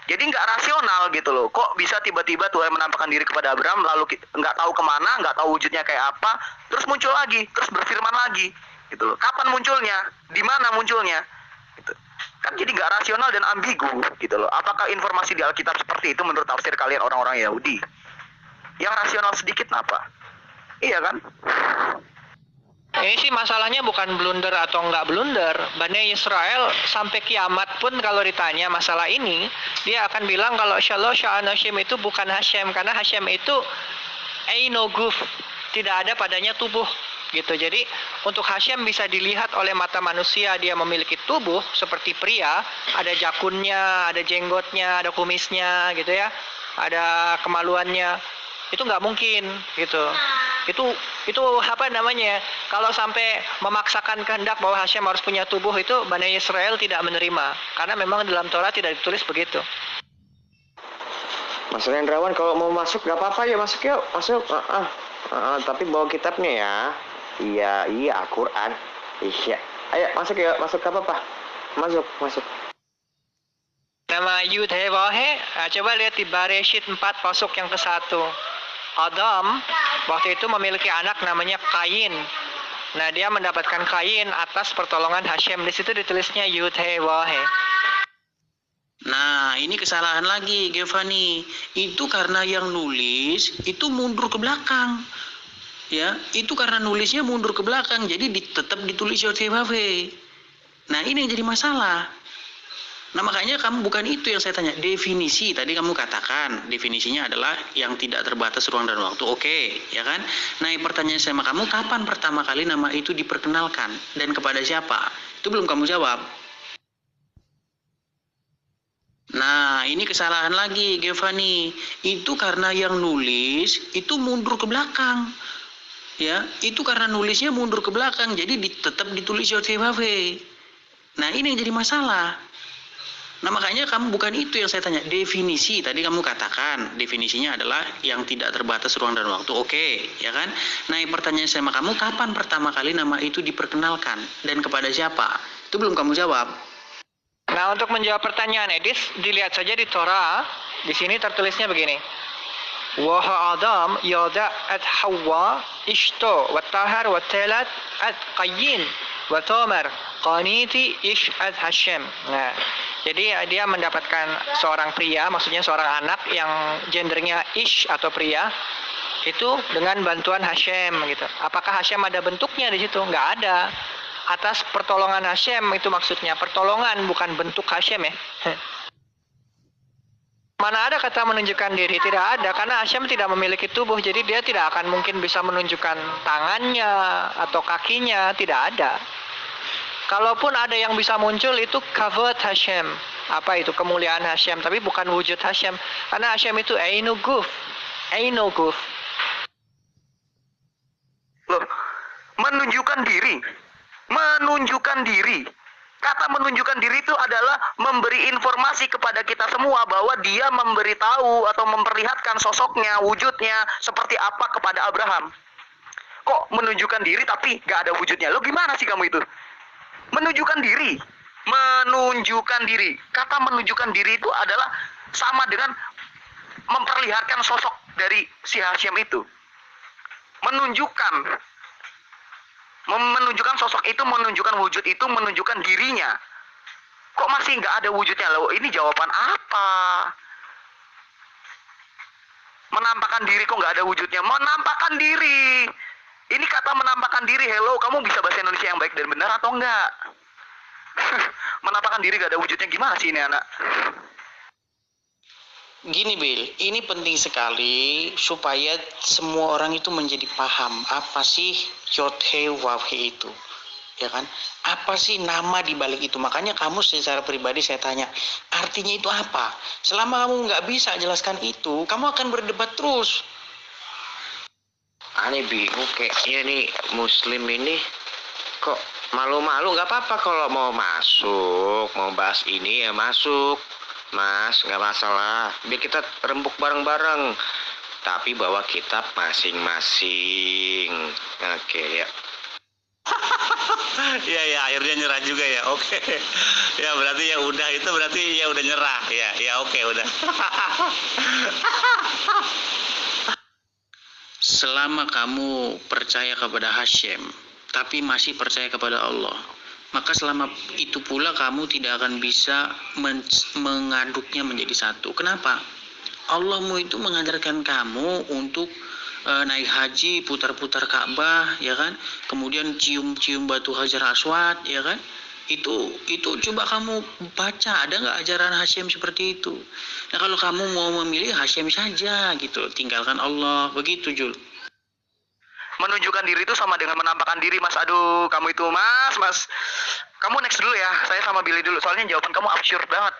Jadi nggak rasional gitu loh. Kok bisa tiba-tiba Tuhan menampakkan diri kepada Abraham, lalu nggak tahu kemana, nggak tahu wujudnya kayak apa, terus muncul lagi, terus berfirman lagi. Gitu loh. Kapan munculnya? Di mana munculnya? Gitu. Kan jadi nggak rasional dan ambigu, gitu loh. Apakah informasi di Alkitab seperti itu menurut tafsir kalian orang-orang Yahudi? Yang rasional sedikit apa? Iya kan? Ini sih masalahnya bukan blunder atau nggak blunder. Bani Israel sampai kiamat pun kalau ditanya masalah ini, dia akan bilang kalau Shalom Sha'an Hashem itu bukan Hashem, karena Hashem itu Eino Guf, tidak ada padanya tubuh. Gitu. Jadi untuk Hashem bisa dilihat oleh mata manusia, dia memiliki tubuh seperti pria, ada jakunnya, ada jenggotnya, ada kumisnya, gitu ya, ada kemaluannya. Itu nggak mungkin, gitu. Itu apa namanya? Kalau sampai memaksakan kehendak bahwa Hashem harus punya tubuh, itu Bani Israel tidak menerima, karena memang dalam Torah tidak ditulis begitu. Mas Rendrawan, kalau mau masuk nggak apa-apa ya, masuk yuk, masuk. Tapi bawa kitabnya ya. Iya, Al-Quran. Iya. Ayo, masuk ya, masuk apa, Pak? Masuk. Nama Yud-He Vav-He, coba lihat di Bereshit 4 pasuk yang ke-1. Adam waktu itu memiliki anak namanya Kain. Nah, dia mendapatkan Kain atas pertolongan Hashem. Di situ ditulisnya Yud-He Vav-He. Nah, ini kesalahan lagi, Giovanni. Itu karena yang nulis itu mundur ke belakang. Ya, itu karena nulisnya mundur ke belakang, jadi tetap ditulis Yod-He Vav-He. Nah, ini yang jadi masalah. Nah makanya kamu bukan itu yang saya tanya. Definisi tadi kamu katakan definisinya adalah yang tidak terbatas ruang dan waktu. Oke, ya kan? Nah pertanyaan saya sama kamu, kapan pertama kali nama itu diperkenalkan dan kepada siapa? Itu belum kamu jawab. Nah ini kesalahan lagi Giovanni. Itu karena yang nulis itu mundur ke belakang. Ya, itu karena nulisnya mundur ke belakang. Jadi tetap ditulis JVV. Nah ini yang jadi masalah. Nah makanya kamu bukan itu yang saya tanya. Definisi tadi kamu katakan definisinya adalah yang tidak terbatas ruang dan waktu. Oke, ya kan? Nah pertanyaan saya sama kamu, kapan pertama kali nama itu diperkenalkan dan kepada siapa? Itu belum kamu jawab. Nah, untuk menjawab pertanyaan Edis, dilihat saja di Torah. Di sini tertulisnya begini. Wa Adam yada at Hawa ishto wa tahar wa telat at Qayin wa Tomer qaniti ish at Hashem. Nah, jadi dia mendapatkan seorang pria, maksudnya seorang anak yang gendernya ish atau pria, itu dengan bantuan Hashem gitu. Apakah Hashem ada bentuknya di situ? Nggak ada. Atas pertolongan Hashem itu maksudnya. Pertolongan bukan bentuk Hashem ya. Mana ada kata menunjukkan diri? Tidak ada, karena Hashem tidak memiliki tubuh. Jadi dia tidak akan mungkin bisa menunjukkan tangannya atau kakinya. Tidak ada. Kalaupun ada yang bisa muncul itu kavod Hashem. Apa itu? Kemuliaan Hashem. Tapi bukan wujud Hashem. Karena Hashem itu Einu Guf. Einu Guf. Loh, menunjukkan diri. Menunjukkan diri. Kata menunjukkan diri itu adalah memberi informasi kepada kita semua bahwa dia memberitahu atau memperlihatkan sosoknya, wujudnya seperti apa kepada Abraham. Kok menunjukkan diri tapi gak ada wujudnya? Lo gimana sih kamu itu? Menunjukkan diri. Menunjukkan diri. Kata menunjukkan diri itu adalah sama dengan memperlihatkan sosok dari si Hashem itu. Menunjukkan sosok itu, menunjukkan wujud itu, menunjukkan dirinya. Kok masih nggak ada wujudnya? Loh, ini jawaban apa? Menampakkan diri kok nggak ada wujudnya? Menampakkan diri. Ini kata menampakkan diri. Hello, kamu bisa bahasa Indonesia yang baik dan benar atau enggak? Menampakkan diri nggak ada wujudnya, gimana sih ini anak? Gini Bill, ini penting sekali supaya semua orang itu menjadi paham apa sih Yod-He Waw-He itu, ya kan? Apa sih nama di balik itu? Makanya kamu secara pribadi saya tanya, artinya itu apa? Selama kamu nggak bisa jelaskan itu, kamu akan berdebat terus. Aneh bingung kayaknya nih Muslim ini kok malu-malu. Nggak apa-apa kalau mau masuk, mau bahas ini ya masuk. Mas, nggak masalah. Biar kita rembuk bareng-bareng. Tapi bawa kitab masing-masing. Oke, ya. Ya, akhirnya nyerah juga ya. Oke. Ya, berarti ya udah itu berarti ya udah nyerah. Ya, oke, udah. Selama kamu percaya kepada Hashem, tapi masih percaya kepada Allah, maka selama itu pula kamu tidak akan bisa mengaduknya menjadi satu. Kenapa? Allahmu itu mengajarkan kamu untuk naik haji, putar-putar Ka'bah, ya kan? Kemudian cium-cium batu Hajar Aswad, ya kan? Itu coba kamu baca, ada nggak ajaran Hashem seperti itu? Nah kalau kamu mau memilih Hashem saja gitu, tinggalkan Allah, begitu Jul. Menunjukkan diri itu sama dengan menampakkan diri, Mas. Aduh, kamu itu, Mas. Kamu next dulu ya. Saya sama Billy dulu. Soalnya jawaban kamu absurd banget.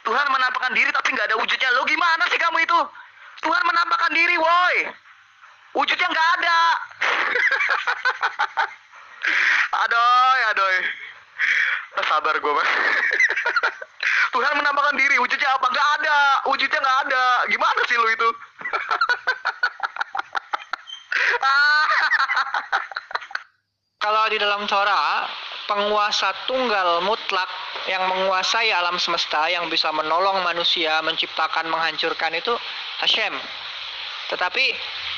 Tuhan menampakkan diri tapi nggak ada wujudnya. Lo gimana sih kamu itu? Tuhan menampakkan diri, woi. Wujudnya nggak ada. Adoy. Sabar gue, Mas. Tuhan menampakkan diri. Wujudnya apa? Nggak ada. Wujudnya nggak ada. Gimana sih lo itu? Kalau di dalam Torah, penguasa tunggal mutlak yang menguasai alam semesta, yang bisa menolong manusia, menciptakan, menghancurkan itu Hashem. Tetapi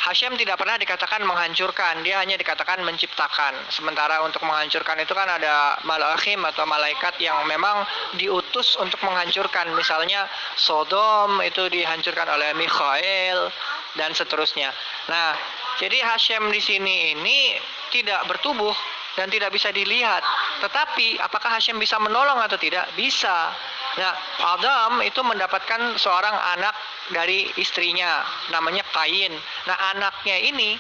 Hashem tidak pernah dikatakan menghancurkan, dia hanya dikatakan menciptakan. Sementara untuk menghancurkan itu kan ada malakhim atau malaikat yang memang diutus untuk menghancurkan. Misalnya Sodom itu dihancurkan oleh Mikhail dan seterusnya. Nah, jadi Hashem di sini ini tidak bertubuh, dan tidak bisa dilihat. Tetapi apakah Hashem bisa menolong atau tidak? Bisa. Nah, Adam itu mendapatkan seorang anak dari istrinya, namanya Kain. Nah, anaknya ini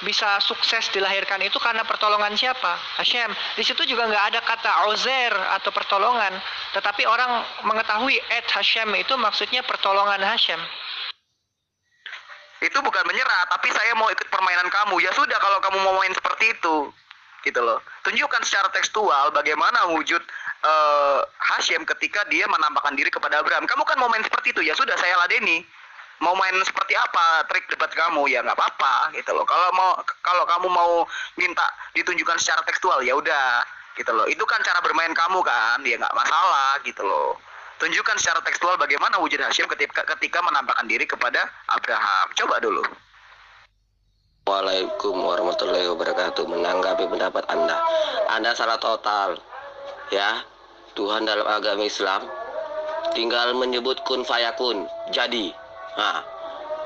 bisa sukses dilahirkan itu karena pertolongan siapa? Hashem. Di situ juga nggak ada kata Ozer atau pertolongan, tetapi orang mengetahui Hashem itu maksudnya pertolongan Hashem. Itu bukan menyerah, tapi saya mau ikut permainan kamu. Ya sudah, kalau kamu mau main seperti itu, gitu loh. Tunjukkan secara tekstual bagaimana wujud Hashem ketika dia menampakkan diri kepada Abraham. Kamu kan mau main seperti itu, ya sudah, saya ladeni. Mau main seperti apa trik debat kamu, ya nggak apa-apa, gitu loh. Kalau kamu mau minta ditunjukkan secara tekstual, ya udah, gitu loh. Itu kan cara bermain kamu kan, ya nggak masalah, gitu loh. Tunjukkan secara tekstual bagaimana wujud Hashem ketika menampakkan diri kepada Abraham. Coba dulu. Waalaikumsalam warahmatullahi wabarakatuh. Menanggapi pendapat Anda, Anda salah total. Ya, Tuhan dalam agama Islam tinggal menyebut kun fayakun, jadi. Nah,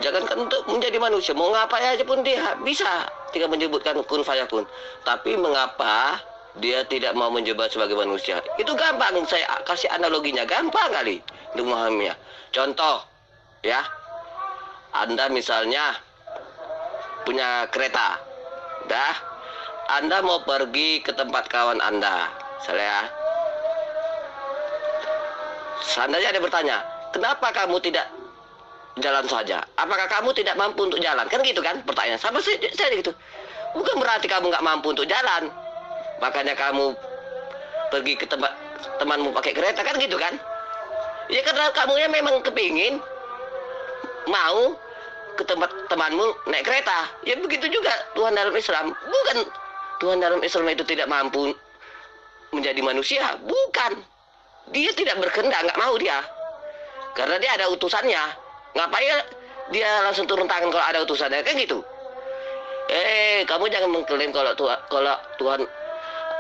jangankan untuk menjadi manusia, mau ngapain aja pun dia bisa tinggal menyebutkan kun fayakun. Tapi mengapa dia tidak mau menjabat sebagai manusia? Itu gampang, saya kasih analoginya, gampang kali untuk memahaminya. Contoh, ya, Anda misalnya punya kereta, dah, Anda mau pergi ke tempat kawan Anda, saya. Seandainya ada bertanya, kenapa kamu tidak jalan saja? Apakah kamu tidak mampu untuk jalan? Kan gitu kan pertanyaan. Sama saya gitu. Bukan berarti kamu nggak mampu untuk jalan, makanya kamu pergi ke tempat temanmu pakai kereta, kan gitu kan? Ya karena kamunya memang kepingin mau ke tempat temanmu naik kereta. Ya begitu juga Tuhan dalam Islam. Bukan Tuhan dalam Islam itu tidak mampu menjadi manusia, bukan. Dia tidak berkehendak, nggak mau dia. Karena dia ada utusannya. Ngapain dia langsung turun tangan kalau ada utusannya, kan gitu. Kamu jangan mengklaim kalau Tuhan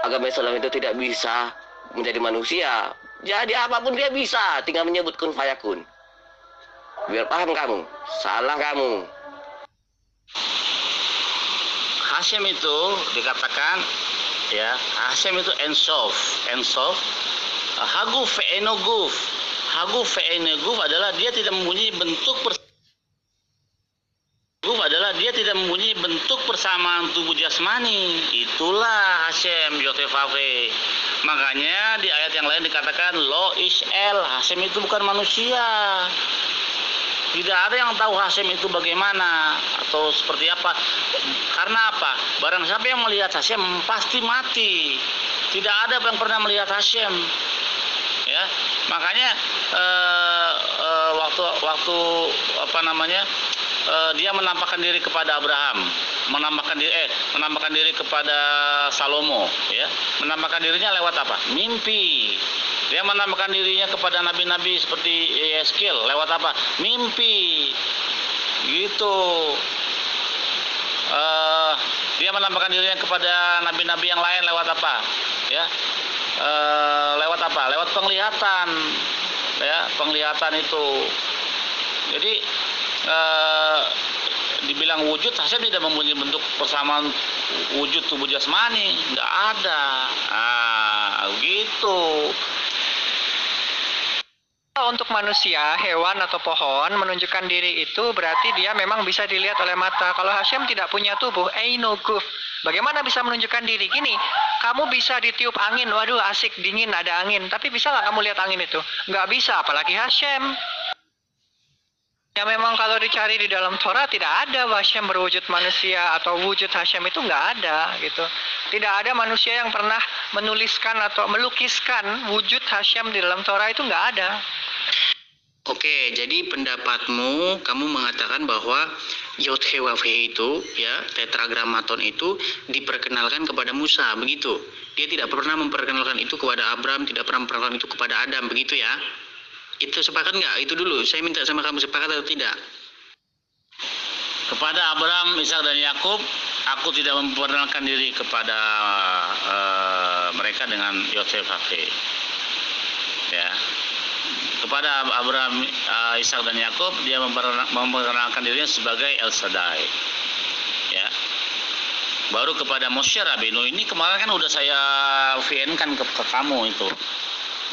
agama Islam itu tidak bisa menjadi manusia. Jadi apapun dia bisa, tinggal menyebut kun fayakun. Biar paham kamu, salah kamu. Hashem itu dikatakan, ya, Hashem itu ensof. Haguf ve'enoguf. Haguf ve'enoguf adalah dia tidak mempunyai bentuk persamaan tubuh jasmani. Itulah Hashem Yotefave. Makanya di ayat yang lain dikatakan Lo Ish'el, Hashem itu bukan manusia. Tidak ada yang tahu Hashem itu bagaimana atau seperti apa. Karena apa? Barang siapa yang melihat Hashem pasti mati. Tidak ada yang pernah melihat Hashem. Ya, makanya waktu apa namanya, dia menampakkan diri kepada Abraham, menampakkan diri kepada Salomo, ya, menampakkan dirinya lewat apa? Mimpi. Dia menampakkan dirinya kepada nabi-nabi seperti Yeskiel lewat apa? Mimpi. Gitu. Dia menampakkan dirinya kepada nabi-nabi yang lain lewat apa? Ya. Lewat apa? Lewat penglihatan, ya, penglihatan itu. Jadi dibilang wujud, Hashem tidak mempunyai bentuk persamaan wujud tubuh jasmani, nggak ada. Gitu. Untuk manusia, hewan atau pohon menunjukkan diri itu berarti dia memang bisa dilihat oleh mata. Kalau Hashem tidak punya tubuh, Eino Guf, bagaimana bisa menunjukkan diri? Gini, kamu bisa ditiup angin, waduh asik, dingin, ada angin. Tapi bisa nggak kamu lihat angin itu? Nggak bisa, apalagi Hashem. Ya memang kalau dicari di dalam Torah tidak ada Hashem berwujud manusia atau wujud Hashem itu nggak ada gitu. Tidak ada manusia yang pernah menuliskan atau melukiskan wujud Hashem di dalam Torah, itu nggak ada. Oke, jadi pendapatmu, kamu mengatakan bahwa Yod He Wav He itu, ya, tetragrammaton itu diperkenalkan kepada Musa, begitu. Dia tidak pernah memperkenalkan itu kepada Abraham, tidak pernah memperkenalkan itu kepada Adam, begitu ya. Itu sepakat nggak? Itu dulu, saya minta sama kamu, sepakat atau tidak? Kepada Abraham, Ishak dan Yakub, aku tidak memperkenalkan diri kepada mereka dengan Yod He Wav He. Ya. Kepada Abraham, Ishak dan Yakub, dia memperkenalkan dirinya sebagai El Shaddai. Ya. Baru kepada Moshe Rabbeinu, ini kemarin kan udah saya VN kan ke kamu itu.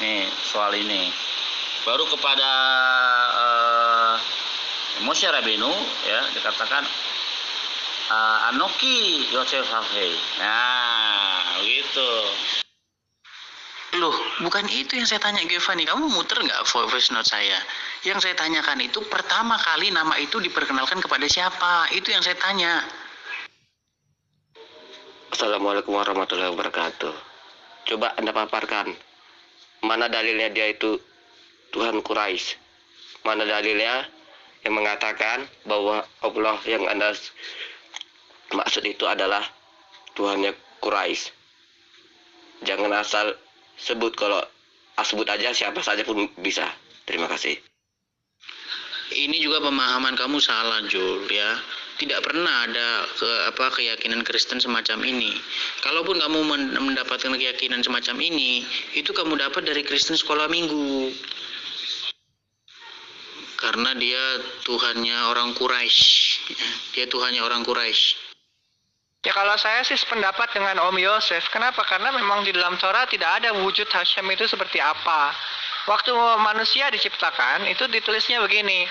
Nih soal ini. Baru kepada Moshe Rabbeinu ya dikatakan Anoki Yosef Hafei. Nah, begitu. Loh, bukan itu yang saya tanya Giovanni. Kamu muter nggak voice note saya? Yang saya tanyakan itu pertama kali nama itu diperkenalkan kepada siapa? Itu yang saya tanya. Assalamualaikum warahmatullahi wabarakatuh. Coba Anda paparkan, mana dalilnya dia itu Tuhan Quraisy? Mana dalilnya yang mengatakan bahwa Allah yang Anda maksud itu adalah Tuhannya Quraisy? Jangan asal sebut, kalau sebut aja siapa saja pun bisa. Terima kasih. Ini juga pemahaman kamu salah, Jul, ya. Tidak pernah ada keyakinan Kristen semacam ini. Kalaupun kamu mendapatkan keyakinan semacam ini, itu kamu dapat dari Kristen sekolah minggu. Karena dia Tuhannya orang Quraisy. Dia Tuhannya orang Quraisy. Ya kalau saya sih sependapat dengan Om Yosef. Kenapa? Karena memang di dalam Torah tidak ada wujud Hashem itu seperti apa. Waktu manusia diciptakan, itu ditulisnya begini.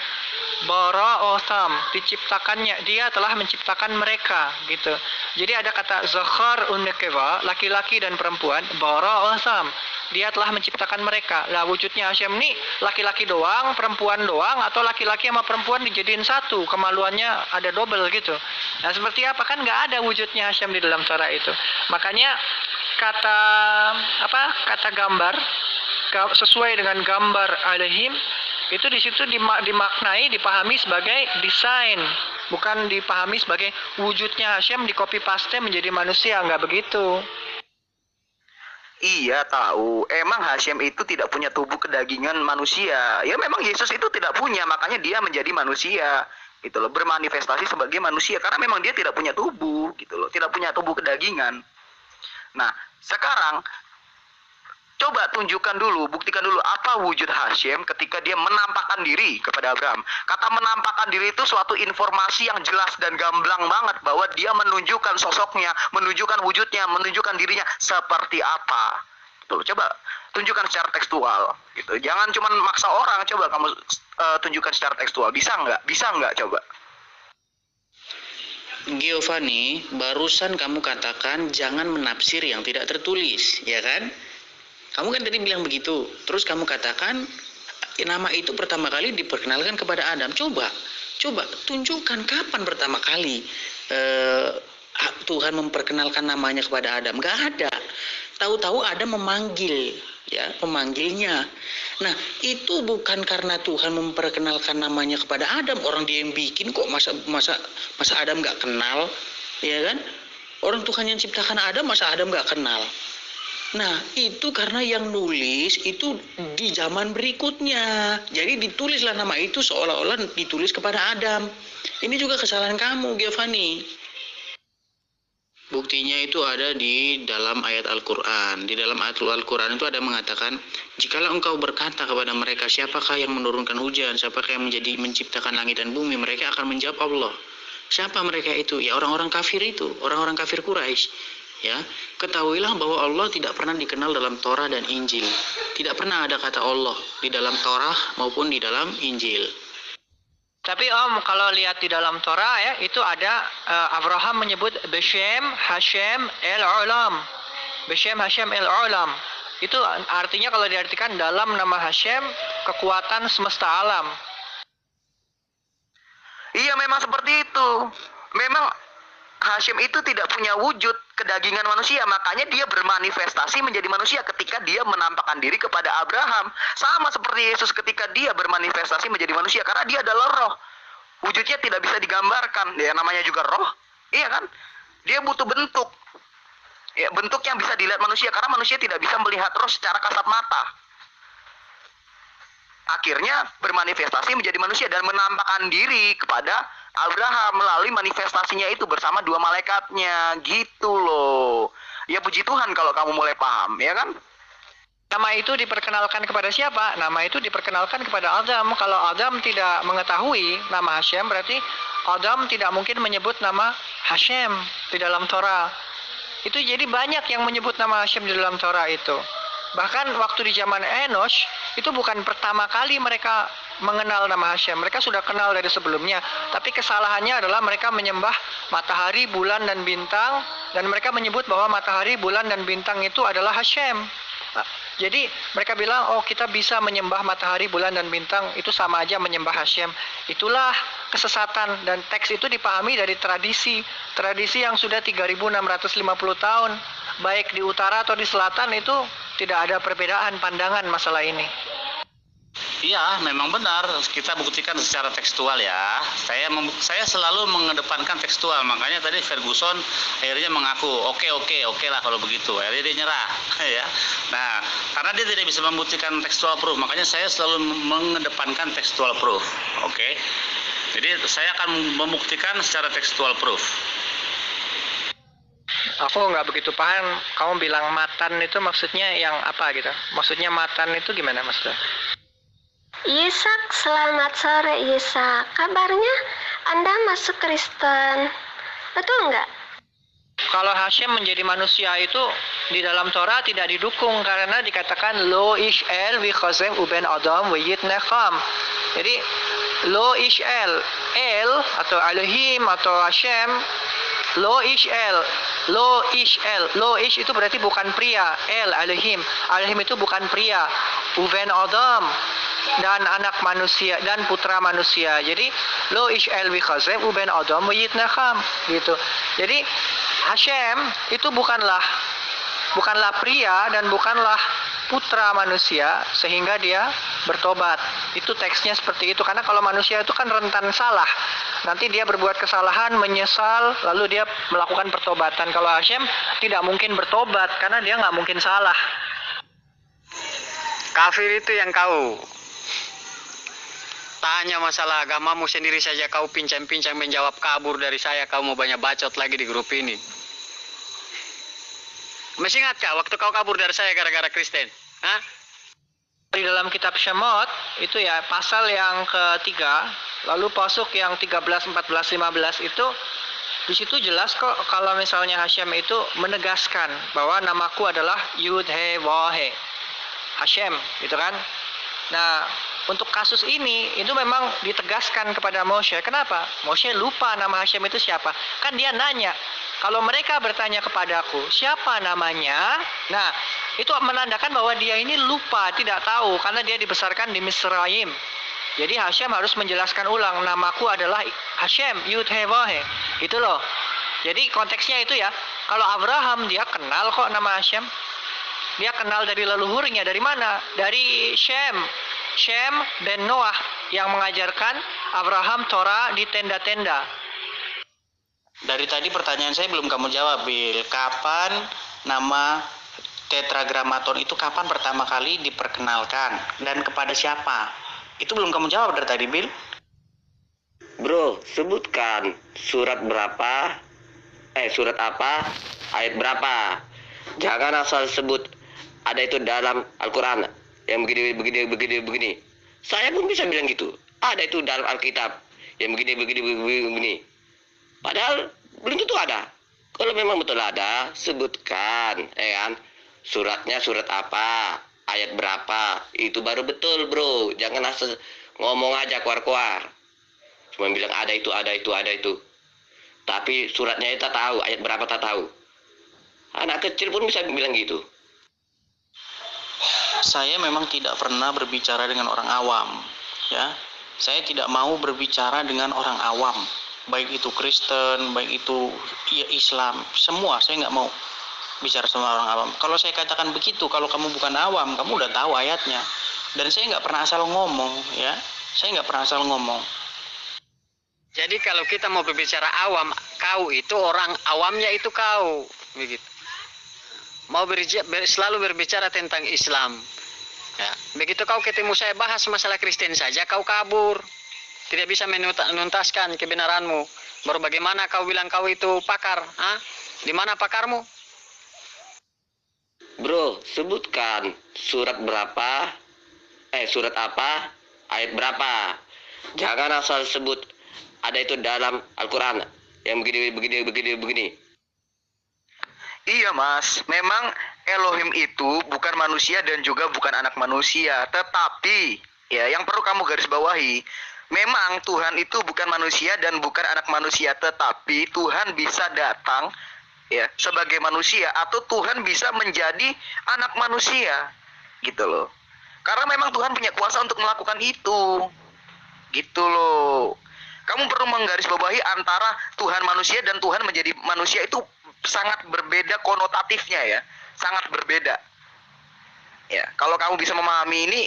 Bara Otham, diciptakannya, dia telah menciptakan mereka, gitu. Jadi ada kata Zakhar Unnekeva, laki-laki dan perempuan, Bara Otham. Dia telah menciptakan mereka. Lah wujudnya Hashem ini laki-laki doang, perempuan doang, atau laki-laki sama perempuan dijadiin satu, kemaluannya ada double gitu. Nah seperti apa? Kan nggak ada wujudnya Hashem di dalam Torah itu. Makanya kata gambar sesuai dengan gambar Elohim itu di situ dimaknai, dipahami sebagai desain, bukan dipahami sebagai wujudnya Hashem di copy paste menjadi manusia. Nggak begitu. Iya tahu, emang Hashem itu tidak punya tubuh kedagingan manusia. Ya memang Yesus itu tidak punya, makanya dia menjadi manusia, gitu loh, bermanifestasi sebagai manusia karena memang dia tidak punya tubuh, gitu loh, tidak punya tubuh kedagingan. Nah, sekarang coba tunjukkan dulu, buktikan dulu apa wujud Hashem ketika dia menampakkan diri kepada Abraham. Kata menampakkan diri itu suatu informasi yang jelas dan gamblang banget bahwa dia menunjukkan sosoknya, menunjukkan wujudnya, menunjukkan dirinya seperti apa. Tuh, coba tunjukkan secara tekstual gitu. Jangan cuma maksa orang, coba kamu tunjukkan secara tekstual. Bisa nggak? Bisa nggak coba? Giovanni, barusan kamu katakan jangan menafsir yang tidak tertulis, ya kan? Kamu kan tadi bilang begitu. Terus kamu katakan nama itu pertama kali diperkenalkan kepada Adam. Coba tunjukkan kapan pertama kali Tuhan memperkenalkan namanya kepada Adam. Gak ada. Tahu-tahu Adam memanggil, ya, pemanggilnya. Nah, itu bukan karena Tuhan memperkenalkan namanya kepada Adam. Orang dia yang bikin kok, masa Adam gak kenal, ya kan? Orang Tuhan yang ciptakan Adam, masa Adam gak kenal? Nah, itu karena yang nulis itu di zaman berikutnya. Jadi ditulislah nama itu seolah-olah ditulis kepada Adam. Ini juga kesalahan kamu, Giovanni. Buktinya itu ada di dalam ayat Al-Quran. Di dalam ayat Al-Quran itu ada mengatakan, jikalau engkau berkata kepada mereka, siapakah yang menurunkan hujan, siapakah yang menciptakan langit dan bumi, mereka akan menjawab Allah. Siapa mereka itu? Ya orang-orang kafir itu, orang-orang kafir Quraisy. Ya, ketahuilah bahwa Allah tidak pernah dikenal dalam Torah dan Injil. Tidak pernah ada kata Allah di dalam Torah maupun di dalam Injil. Tapi Om, kalau lihat di dalam Torah ya, itu ada Abraham menyebut Beshem Hashem El Olam. Beshem Hashem El Olam. Itu artinya kalau diartikan dalam nama Hashem, kekuatan semesta alam. Iya memang seperti itu. Memang Hashem itu tidak punya wujud kedagingan manusia, makanya dia bermanifestasi menjadi manusia ketika dia menampakkan diri kepada Abraham. Sama seperti Yesus ketika dia bermanifestasi menjadi manusia, karena dia adalah roh. Wujudnya tidak bisa digambarkan, ya namanya juga roh, iya kan? Dia butuh bentuk, ya bentuk yang bisa dilihat manusia, karena manusia tidak bisa melihat roh secara kasat mata. Akhirnya bermanifestasi menjadi manusia dan menampakkan diri kepada Abraham melalui manifestasinya itu bersama dua malaikatnya, gitu loh. Ya puji Tuhan kalau kamu mulai paham, ya kan? Nama itu diperkenalkan kepada siapa? Nama itu diperkenalkan kepada Adam. Kalau Adam tidak mengetahui nama Hashem, berarti Adam tidak mungkin menyebut nama Hashem di dalam Torah. Itu jadi banyak yang menyebut nama Hashem di dalam Torah itu. Bahkan waktu di zaman Enosh, itu bukan pertama kali mereka mengenal nama Hashem. Mereka sudah kenal dari sebelumnya. Tapi kesalahannya adalah mereka menyembah matahari, bulan, dan bintang. Dan mereka menyebut bahwa matahari, bulan, dan bintang itu adalah Hashem. Jadi mereka bilang, oh kita bisa menyembah matahari, bulan, dan bintang. Itu sama aja menyembah Hashem. Itulah kesesatan. Dan teks itu dipahami dari tradisi. Tradisi yang sudah 3.650 tahun. Baik di utara atau di selatan itu tidak ada perbedaan pandangan masalah ini. Iya, memang benar. Kita buktikan secara tekstual ya. Saya selalu mengedepankan tekstual. Makanya tadi Ferguson akhirnya mengaku, oke lah kalau begitu. Akhirnya dia nyerah, ya. Nah, karena dia tidak bisa membuktikan tekstual proof, makanya saya selalu mengedepankan tekstual proof. Oke. Jadi saya akan membuktikan secara tekstual proof. Aku nggak begitu paham. Kamu bilang matan itu maksudnya yang apa gitu? Maksudnya matan itu gimana maksudnya? Yisak, selamat sore Yisak. Kabarnya Anda masuk Kristen, betul nggak? Kalau Hashem menjadi manusia itu di dalam Torah tidak didukung karena dikatakan lo ish el vichosem uben adam v'yit necham. Jadi lo ish el atau Elohim atau Hashem, lo ish itu berarti bukan pria. Elohim itu bukan pria. Uben adam, dan anak manusia dan putra manusia. Jadi lo ish el vichazem uben adam v'yit necham gitu. Jadi Hashem itu bukanlah pria dan bukanlah putra manusia sehingga dia bertobat. Itu teksnya seperti itu. Karena kalau manusia itu kan rentan salah. Nanti dia berbuat kesalahan, menyesal, lalu dia melakukan pertobatan. Kalau Hashem tidak mungkin bertobat karena dia nggak mungkin salah. Kafir itu yang kau tanya masalah agamamu sendiri saja kau pincang-pincang menjawab, kabur dari saya, kau mau banyak bacot lagi di grup ini. Masih ingat kah waktu kau kabur dari saya gara-gara Kristen? Hah? Di dalam kitab Shemot itu ya pasal yang ketiga, lalu pasuk yang 13, 14, 15 itu di situ jelas kok kalau misalnya Hashem itu menegaskan bahwa namaku adalah Yud He Wah He. Hashem, gitu kan? Nah, untuk kasus ini itu memang ditegaskan kepada Moshe. Kenapa? Moshe lupa nama Hashem itu siapa. Kan dia nanya, kalau mereka bertanya kepadaku, siapa namanya? Nah, itu menandakan bahwa dia ini lupa, tidak tahu, karena dia dibesarkan di Misraim. Jadi Hashem harus menjelaskan ulang, namaku adalah Hashem, Yud He Wah He. Gitu loh. Jadi konteksnya itu ya, kalau Abraham dia kenal kok nama Hashem. Dia kenal dari leluhurnya. Dari mana? Dari Shem ben Noah yang mengajarkan Abraham Torah di tenda-tenda. Dari tadi pertanyaan saya belum kamu jawab, Bill. Kapan nama tetragrammaton itu kapan pertama kali diperkenalkan dan kepada siapa? Itu belum kamu jawab dari tadi, Bill. Bro, sebutkan surat berapa, surat apa, ayat berapa. Jangan asal sebut ada itu dalam Al-Quran yang begini. Saya pun bisa bilang gitu. Ada itu dalam Alkitab yang begini. Padahal belum tentu ada. Kalau memang betul ada, sebutkan, kan? Suratnya surat apa, ayat berapa, itu baru betul, bro. Jangan asal ngomong aja keluar. Cuma bilang ada itu. Tapi suratnya kita tahu, ayat berapa tak tahu. Anak kecil pun bisa bilang gitu. Saya memang tidak pernah berbicara dengan orang awam, ya. Saya tidak mau berbicara dengan orang awam, baik itu Kristen, baik itu ya Islam, semua saya nggak mau bicara sama orang awam. Kalau saya katakan begitu, kalau kamu bukan awam, kamu udah tahu ayatnya. Dan saya nggak pernah asal ngomong, ya. Saya nggak pernah asal ngomong. Jadi kalau kita mau berbicara awam, kau itu orang awamnya itu kau, begitu. Mau selalu berbicara tentang Islam. Ya, begitu kau ketemu saya bahas masalah Kristen saja, kau kabur. Tidak bisa menuntaskan kebenaranmu. Baru bagaimana kau bilang kau itu pakar? Di mana pakarmu? Bro, sebutkan surat berapa, surat apa, ayat berapa. Jangan asal sebut ada itu dalam Al-Quran yang begini. Iya mas, memang Elohim itu bukan manusia dan juga bukan anak manusia. Tetapi, ya yang perlu kamu garis bawahi, memang Tuhan itu bukan manusia dan bukan anak manusia. Tetapi Tuhan bisa datang ya sebagai manusia, atau Tuhan bisa menjadi anak manusia, gitu loh. Karena memang Tuhan punya kuasa untuk melakukan itu, gitu loh. Kamu perlu menggarisbawahi antara Tuhan manusia dan Tuhan menjadi manusia itu sangat berbeda konotatifnya ya, sangat berbeda. Ya, kalau kamu bisa memahami ini,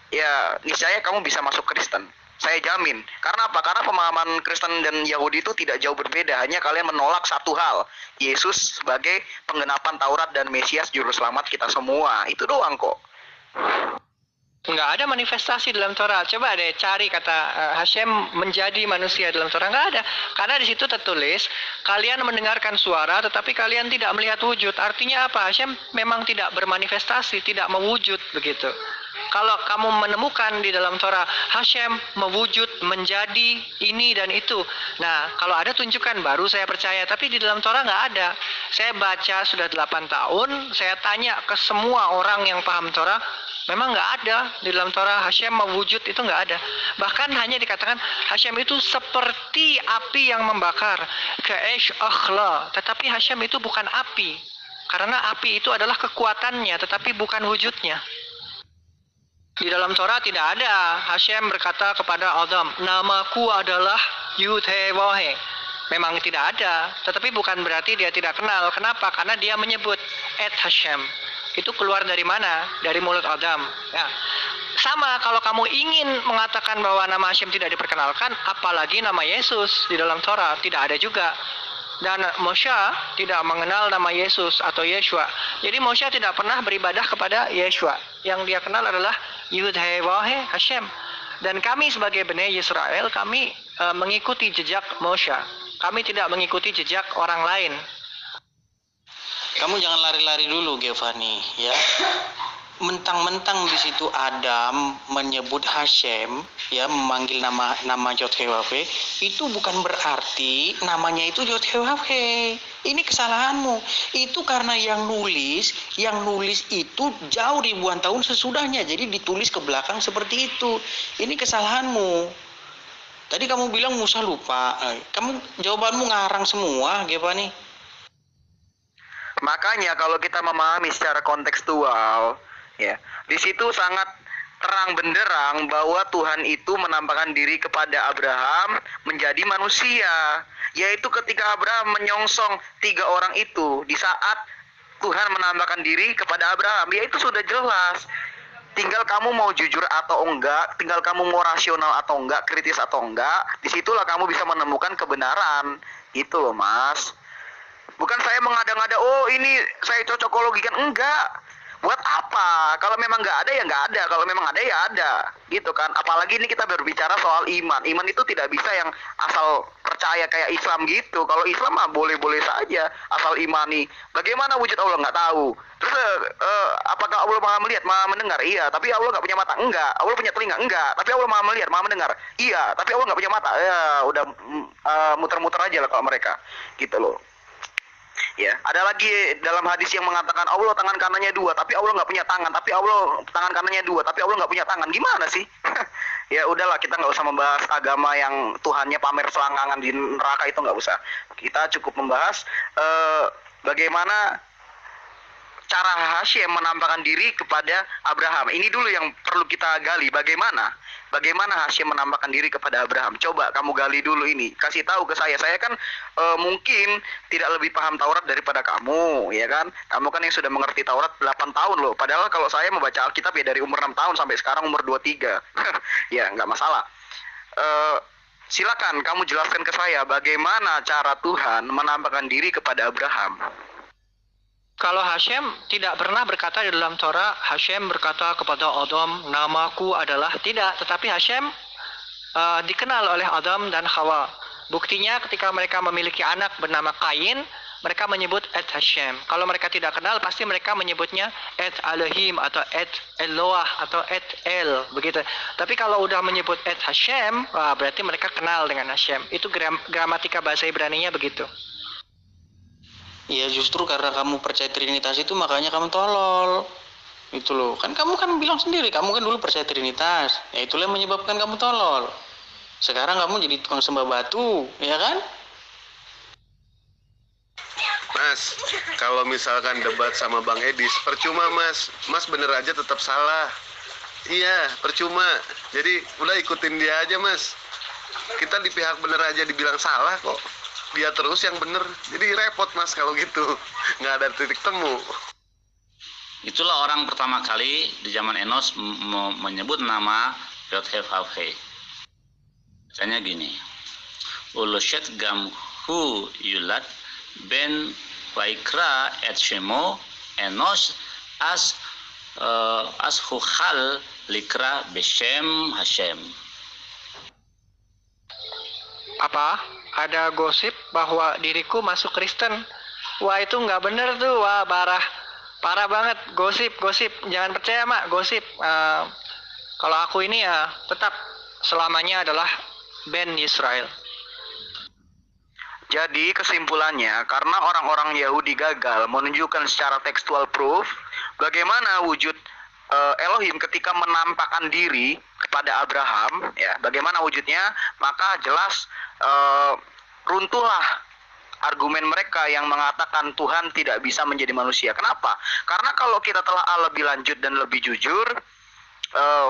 ya niscaya kamu bisa masuk Kristen. Saya jamin. Karena apa? Karena pemahaman Kristen dan Yahudi itu tidak jauh berbeda. Hanya kalian menolak satu hal, Yesus sebagai penggenapan Taurat dan Mesias juru selamat kita semua. Itu doang kok. Nggak ada manifestasi dalam Torah. Coba deh cari kata Hashem menjadi manusia dalam Torah. Nggak ada. Karena di situ tertulis, kalian mendengarkan suara tetapi kalian tidak melihat wujud. Artinya apa? Hashem memang tidak bermanifestasi, tidak mewujud begitu. Kalau kamu menemukan di dalam Torah, Hashem mewujud menjadi ini dan itu. Nah, kalau ada tunjukkan, baru saya percaya. Tapi di dalam Torah nggak ada. Saya baca sudah 8 tahun, saya tanya ke semua orang yang paham Torah, memang nggak ada di dalam Torah Hashem mewujud, itu nggak ada. Bahkan hanya dikatakan Hashem itu seperti api yang membakar, ke'esh akhla. Tetapi Hashem itu bukan api, karena api itu adalah kekuatannya, tetapi bukan wujudnya. Di dalam Torah tidak ada Hashem berkata kepada Adam, namaku adalah Yud-He-Wahe. Memang tidak ada, tetapi bukan berarti dia tidak kenal. Kenapa? Karena dia menyebut Et Hashem. Itu keluar dari mana? Dari mulut Adam. Ya. Sama kalau kamu ingin mengatakan bahwa nama Hashem tidak diperkenalkan, apalagi nama Yesus di dalam Torah tidak ada juga. Dan Moshe tidak mengenal nama Yesus atau Yeshua. Jadi Moshe tidak pernah beribadah kepada Yeshua. Yang dia kenal adalah Yud-He-Wahe Hashem. Dan kami sebagai Bnei Yisrael, kami mengikuti jejak Moshe. Kami tidak mengikuti jejak orang lain. Kamu jangan lari-lari dulu, Giovanni, ya. Mentang-mentang di situ Adam menyebut Hashem, ya, memanggil nama Yod-He-Wahe, itu bukan berarti namanya itu Yod-He-Wahe. Ini kesalahanmu. Itu karena yang nulis itu jauh ribuan tahun sesudahnya, jadi ditulis ke belakang seperti itu. Ini kesalahanmu. Tadi kamu bilang Musa lupa. Kamu jawabanmu ngarang semua, Giovanni. Makanya kalau kita memahami secara kontekstual, ya, di situ sangat terang benderang bahwa Tuhan itu menampakkan diri kepada Abraham menjadi manusia, yaitu ketika Abraham menyongsong 3 orang itu, di saat Tuhan menampakkan diri kepada Abraham, ya itu sudah jelas. Tinggal kamu mau jujur atau enggak, tinggal kamu mau rasional atau enggak, kritis atau enggak, disitulah kamu bisa menemukan kebenaran. Gitu loh mas. Bukan saya mengada-ngada, oh ini saya cocokologikan, enggak. Buat apa? Kalau memang nggak ada ya nggak ada, kalau memang ada ya ada, gitu kan. Apalagi ini kita berbicara soal iman. Iman itu tidak bisa yang asal percaya kayak Islam gitu. Kalau Islam mah boleh-boleh saja asal imani. Bagaimana wujud Allah nggak tahu. Terus apakah Allah maha melihat, maha mendengar? Iya, tapi Allah nggak punya mata? Enggak. Allah punya telinga? Enggak. Tapi Allah maha melihat, maha mendengar? Iya, tapi Allah nggak punya mata? Ya udah muter-muter aja lah kalau mereka, gitu loh. Ya, ada lagi dalam hadis yang mengatakan Allah tangan kanannya 2, tapi Allah nggak punya tangan, tapi Allah tangan kanannya 2, tapi Allah nggak punya tangan. Gimana sih? Ya udahlah, kita nggak usah membahas agama yang Tuhannya pamer selangkangan di neraka, itu nggak usah. Kita cukup membahas bagaimana cara Hashem menampakkan diri kepada Abraham. Ini dulu yang perlu kita gali. Bagaimana Hashem menampakkan diri kepada Abraham? Coba kamu gali dulu ini. Kasih tahu ke saya. Saya kan mungkin tidak lebih paham Taurat daripada kamu, ya kan? Kamu kan yang sudah mengerti Taurat 8 tahun loh. Padahal kalau saya membaca Alkitab ya dari umur 6 tahun sampai sekarang umur 23. Ya, nggak masalah. Silakan kamu jelaskan ke saya bagaimana cara Tuhan menampakkan diri kepada Abraham. Kalau Hashem tidak pernah berkata di dalam Torah, Hashem berkata kepada Adam, namaku adalah, tidak. Tetapi Hashem dikenal oleh Adam dan Hawa. Buktinya ketika mereka memiliki anak bernama Kain, mereka menyebut Et Hashem. Kalau mereka tidak kenal, pasti mereka menyebutnya Et Elohim atau Et Eloah atau Et El, begitu. Tapi kalau udah menyebut Et Hashem, wah, berarti mereka kenal dengan Hashem. Itu gramatika bahasa Ibraninya begitu. Ya justru karena kamu percaya Trinitas itu makanya kamu tolol. Itu loh. Kan kamu kan bilang sendiri, kamu kan dulu percaya Trinitas. Ya itulah yang menyebabkan kamu tolol. Sekarang kamu jadi tukang sembah batu, ya kan? Mas, kalau misalkan debat sama Bang Edis, percuma Mas. Mas bener aja tetap salah. Iya, percuma. Jadi udah ikutin dia aja Mas. Kita di pihak bener aja dibilang salah kok. Dia terus yang bener. Jadi repot Mas kalau gitu. Nggak ada titik temu. Itulah orang pertama kali di zaman Enos menyebut nama Yod-Heh-Vav-Heh. Bacanya gini. Uloshet gam hu yulad ben Vaikra et Shemo Enos as hukhal likra beshem Hashem. Apa? Ada gosip bahwa diriku masuk Kristen. Wah, itu nggak bener tuh. Wah, parah banget. Gosip. Jangan percaya, Mak. Gosip. Kalau aku ini ya tetap selamanya adalah Ben Israel. Jadi kesimpulannya, karena orang-orang Yahudi gagal menunjukkan secara tekstual proof bagaimana wujud Elohim ketika menampakkan diri kepada Abraham, ya, bagaimana wujudnya, maka jelas runtuhlah argumen mereka yang mengatakan Tuhan tidak bisa menjadi manusia. Kenapa? Karena kalau kita telah lebih lanjut dan lebih jujur,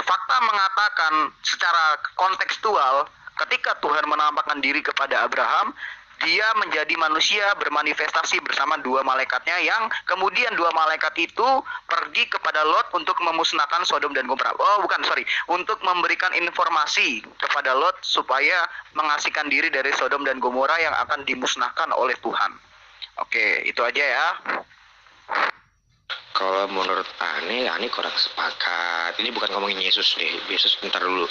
fakta mengatakan secara kontekstual ketika Tuhan menampakkan diri kepada Abraham, dia menjadi manusia bermanifestasi bersama dua malaikatnya yang kemudian dua malaikat itu pergi kepada Lot untuk memusnahkan Sodom dan Gomora. Untuk memberikan informasi kepada Lot supaya mengasihkan diri dari Sodom dan Gomora yang akan dimusnahkan oleh Tuhan. Oke, itu aja ya. Kalau menurut Ani kurang sepakat. Ini bukan ngomongin Yesus deh. Yesus bentar dulu.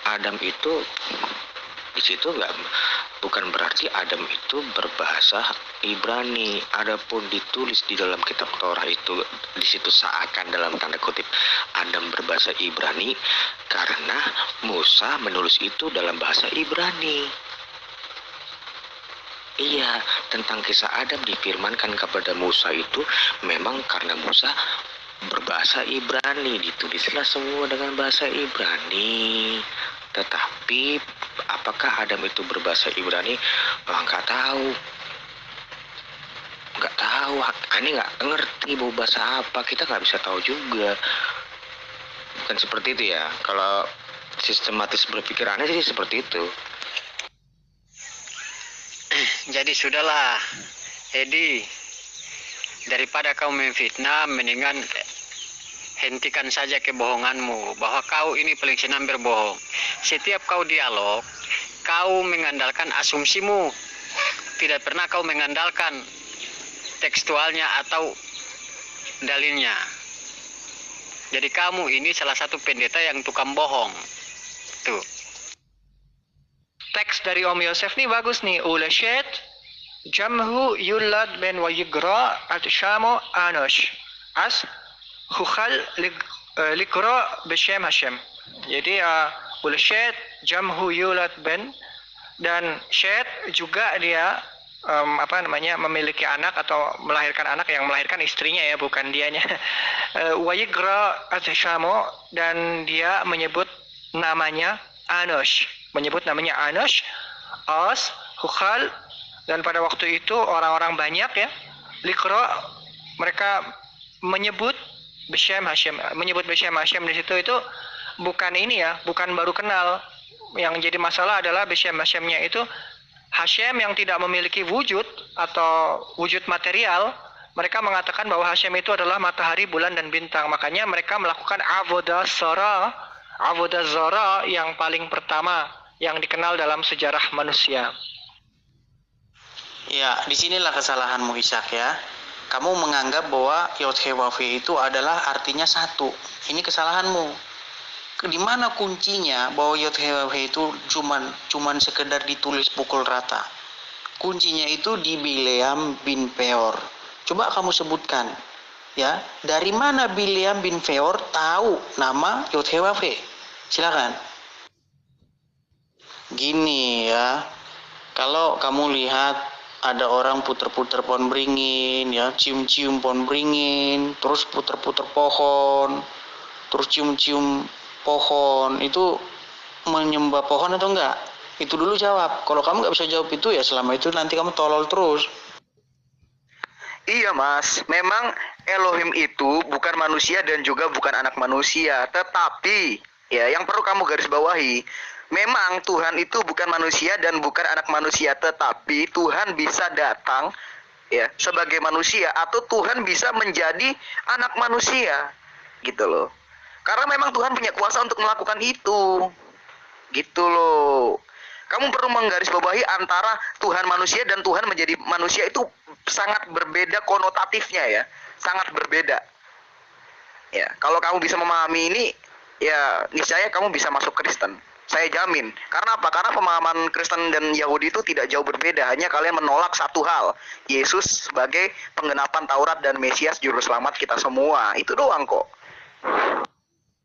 Adam itu di situ bukan berarti Adam itu berbahasa Ibrani. Adapun ditulis di dalam kitab Torah itu di situ seakan dalam tanda kutip Adam berbahasa Ibrani karena Musa menulis itu dalam bahasa Ibrani. Iya, tentang kisah Adam difirmankan kepada Musa itu memang karena Musa berbahasa Ibrani, ditulislah semua dengan bahasa Ibrani. Tetapi apakah Adam itu berbahasa Ibrani? Nggak tahu. Ini nggak ngerti mau bahasa apa. Kita nggak bisa tahu juga. Bukan seperti itu ya. Kalau sistematis berpikirannya sih seperti itu. Jadi sudahlah, Edi, daripada kau memfitnah, mendingan hentikan saja kebohonganmu bahwa kau ini paling senang berbohong. Setiap kau dialog, kau mengandalkan asumsimu, tidak pernah kau mengandalkan tekstualnya atau dalilnya. Jadi kamu ini salah satu pendeta yang tukang bohong. Tuh. Teks dari Om Yosef nih bagus nih. Ulashet jamhu yulad ben wayigra at-shamo anosh as hukhal likro beshem Hashem. Jadi Ulashet jamhu yulad ben, dan Shet juga dia memiliki anak atau melahirkan anak, yang melahirkan istrinya ya, bukan dianya. Wayigra at-shamo, dan dia menyebut namanya Anosh. As, Hukhal, dan pada waktu itu orang-orang banyak ya, Likro, mereka menyebut Beshem Hashem. Menyebut Beshem Hashem di situ itu bukan ini ya, bukan baru kenal. Yang jadi masalah adalah Beshem Hashemnya itu Hashem yang tidak memiliki wujud atau wujud material. Mereka mengatakan bahwa Hashem itu adalah matahari, bulan, dan bintang. Makanya mereka melakukan Avodah Zarah yang paling pertama yang dikenal dalam sejarah manusia. Ya, disinilah kesalahanmu Ishak ya. Kamu menganggap bahwa Yod-Heh-Vav-Heh itu adalah artinya satu. Ini kesalahanmu. Di mana kuncinya bahwa YHWH itu cuman sekedar ditulis pukul rata? Kuncinya itu di Bileam bin Peor. Coba kamu sebutkan, ya, dari mana Bileam bin Peor tahu nama YHWH? Silakan. Gini ya, kalau kamu lihat ada orang puter-puter pohon beringin, ya, cium-cium pohon beringin, terus puter-puter pohon, terus cium-cium pohon, itu menyembah pohon atau enggak? Itu dulu jawab. Kalau kamu nggak bisa jawab itu, ya selama itu nanti kamu tolol terus. Iya mas, memang Elohim itu bukan manusia dan juga bukan anak manusia. Tetapi, ya, yang perlu kamu garis bawahi, memang Tuhan itu bukan manusia dan bukan anak manusia, tetapi Tuhan bisa datang, ya, sebagai manusia, atau Tuhan bisa menjadi anak manusia, gitu loh. Karena memang Tuhan punya kuasa untuk melakukan itu, gitu loh. Kamu perlu menggarisbawahi antara Tuhan manusia dan Tuhan menjadi manusia itu sangat berbeda konotatifnya, ya, sangat berbeda. Ya, kalau kamu bisa memahami ini, ya niscaya kamu bisa masuk Kristen. Saya jamin. Karena apa? Karena pemahaman Kristen dan Yahudi itu tidak jauh berbeda. Hanya kalian menolak satu hal, Yesus sebagai penggenapan Taurat dan Mesias juru selamat kita semua. Itu doang kok.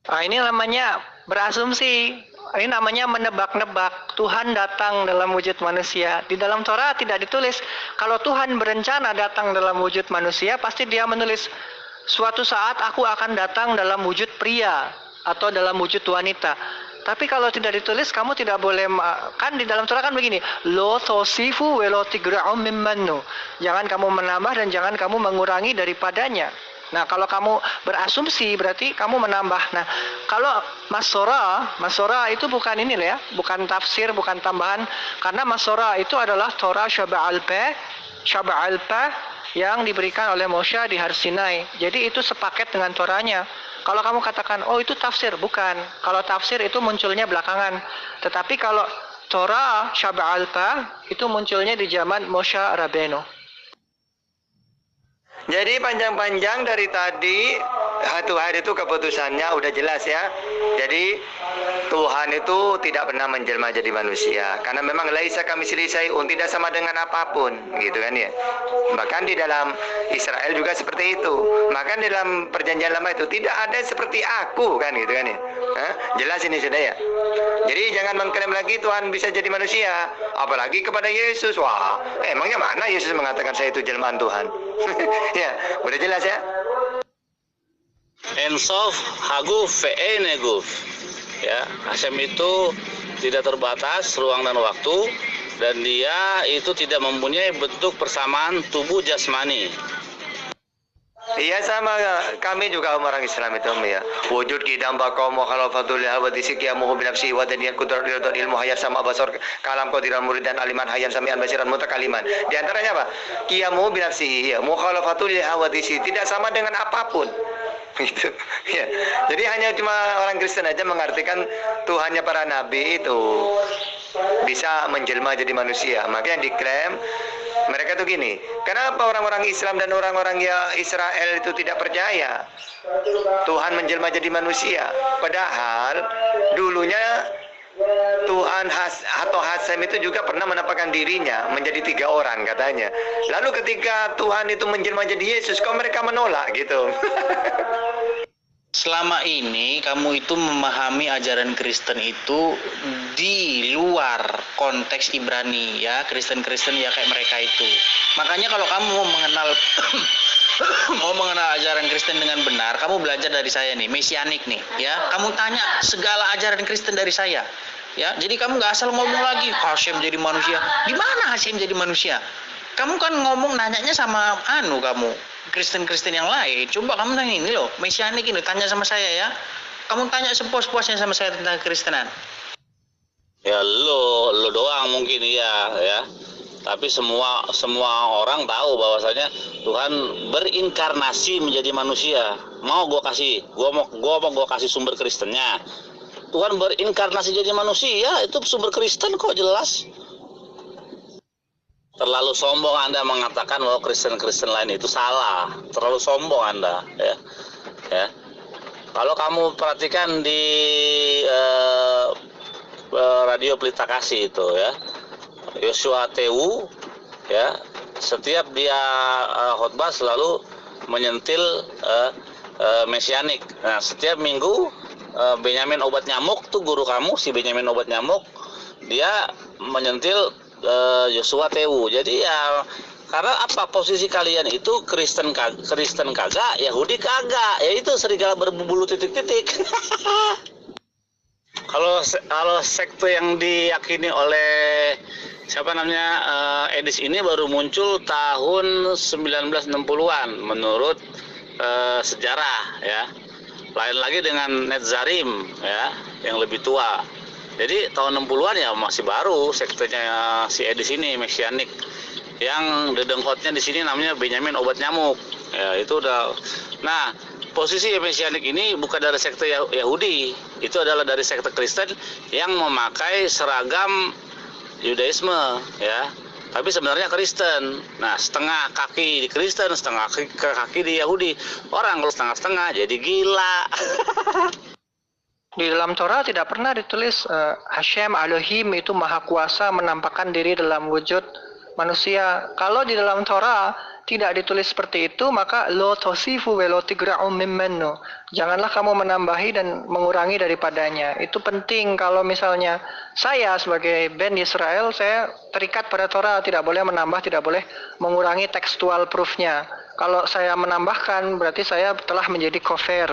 Ini namanya berasumsi. Ini namanya menebak-nebak. Tuhan datang dalam wujud manusia. Di dalam Torah tidak ditulis. Kalau Tuhan berencana datang dalam wujud manusia, pasti dia menulis, suatu saat aku akan datang dalam wujud pria atau dalam wujud wanita. Tapi kalau tidak ditulis, kamu tidak boleh, kan di dalam Torah kan begini, lo thosifu we lo tigra'um mimmannu. Jangan kamu menambah dan jangan kamu mengurangi daripadanya. Nah, kalau kamu berasumsi berarti kamu menambah. Nah, kalau Masora itu bukan ini ya, bukan tafsir, bukan tambahan, karena Masora itu adalah Torah Syaba'al-Pa yang diberikan oleh Moshe di Har Sinai. Jadi itu sepaket dengan Torahnya. Kalau kamu katakan, oh itu tafsir, bukan. Kalau tafsir itu munculnya belakangan. Tetapi kalau Torah Syaba'al-Pa itu munculnya di zaman Moshe Rabbeinu. Jadi panjang-panjang dari tadi, Tuhan itu keputusannya udah jelas ya. Jadi Tuhan itu tidak pernah menjelma jadi manusia, karena memang laisa kamitslihi syai'un, tidak sama dengan apapun, gitu kan ya. Bahkan di dalam Israel juga seperti itu. Bahkan di dalam perjanjian lama itu tidak ada seperti aku, kan gitu kan ya. Jelas ini sudah ya. Jadi jangan mengklaim lagi Tuhan bisa jadi manusia, apalagi kepada Yesus. Wah, emangnya mana Yesus mengatakan saya itu jelmaan Tuhan? Ya, udah jelas ya. Ensof haguf ve'ene guf. Ya, Hashem itu tidak terbatas ruang dan waktu, dan dia itu tidak mempunyai bentuk persamaan tubuh jasmani. Iya, sama kami juga orang Islam itu ya. Wujud qidam baqaum wa khalafatul wa disiqiyamu bi nafsihi wa daniyat qudrat ilmu hayat sama basar kalam qadiran murid dan aliman hayyan samian basiran mutakaliman. Di antaranya apa? Qiyamu bi nafsihi, ya, mukhalafatul wa disi, tidak sama dengan apapun. Gitu. Ya. Jadi hanya cuma orang Kristen aja mengartikan Tuhannya para nabi itu bisa menjelma jadi manusia. Makanya diklaim mereka tuh gini, kenapa orang-orang Islam dan orang-orang ya Israel itu tidak percaya Tuhan menjelma jadi manusia? Padahal dulunya Tuhan atau Hashem itu juga pernah menampakkan dirinya menjadi 3 orang katanya. Lalu ketika Tuhan itu menjelma jadi Yesus, kok mereka menolak gitu? Selama ini kamu itu memahami ajaran Kristen itu di luar konteks Ibrani, ya, Kristen-Kristen ya kayak mereka itu. Makanya kalau kamu mau mengenal ajaran Kristen dengan benar, kamu belajar dari saya nih, mesianik nih, ya. Kamu tanya segala ajaran Kristen dari saya, ya. Jadi kamu nggak asal ngomong lagi Hashem jadi manusia. Di mana Hashem jadi manusia? Kamu kan ngomong nanyanya sama kamu Kristen-Kristen yang lain. Coba kamu tanya ini loh, mesianik ini, tanya sama saya ya. Kamu tanya sepuas-puasnya sama saya tentang Kristenan. Ya lo doang mungkin ya. Tapi semua orang tahu bahwasanya Tuhan berinkarnasi menjadi manusia. Mau gue kasih sumber Kristennya. Tuhan berinkarnasi jadi manusia, itu sumber Kristen kok jelas. Terlalu sombong Anda mengatakan bahwa Kristen lain itu salah. Terlalu sombong Anda, ya. Kalau kamu perhatikan di radio Pelita Kasih itu ya, Yosua Tewu ya, setiap dia khotbah selalu menyentil mesianik. Nah, setiap minggu Benyamin Obat Nyamuk tuh guru kamu, si Benyamin Obat Nyamuk, dia menyentil Yosua Tewu. Jadi ya karena apa, posisi kalian itu Kristen kagak, Yahudi kagak, ya itu serigala berbulu titik-titik. Kalau sekte yang diyakini oleh siapa namanya Edis ini baru muncul tahun 1960-an menurut sejarah ya. Lain lagi dengan Netzarim ya, yang lebih tua. Jadi tahun 60-an ya masih baru sektenya si Edis ini, Mesianik. Yang dedengkotnya di sini namanya Benyamin Obat Nyamuk. Ya, itu udah. Nah, posisi Mesianik ini bukan dari sekte Yahudi, itu adalah dari sekte Kristen yang memakai seragam Yudaisme ya. Tapi sebenarnya Kristen. Nah, setengah kaki di Kristen, setengah kaki di Yahudi. Orang kalau setengah-setengah jadi gila. Di dalam Torah tidak pernah ditulis Hashem Elohim itu maha kuasa menampakkan diri dalam wujud manusia. Kalau di dalam Torah tidak ditulis seperti itu, maka lo tosifu ve lo tigra'u mimmennu. Janganlah kamu menambahi dan mengurangi daripadanya. Itu penting. Kalau misalnya saya sebagai band Israel, saya terikat pada Torah, tidak boleh menambah, tidak boleh mengurangi tekstual proofnya. Kalau saya menambahkan, berarti saya telah menjadi kafir.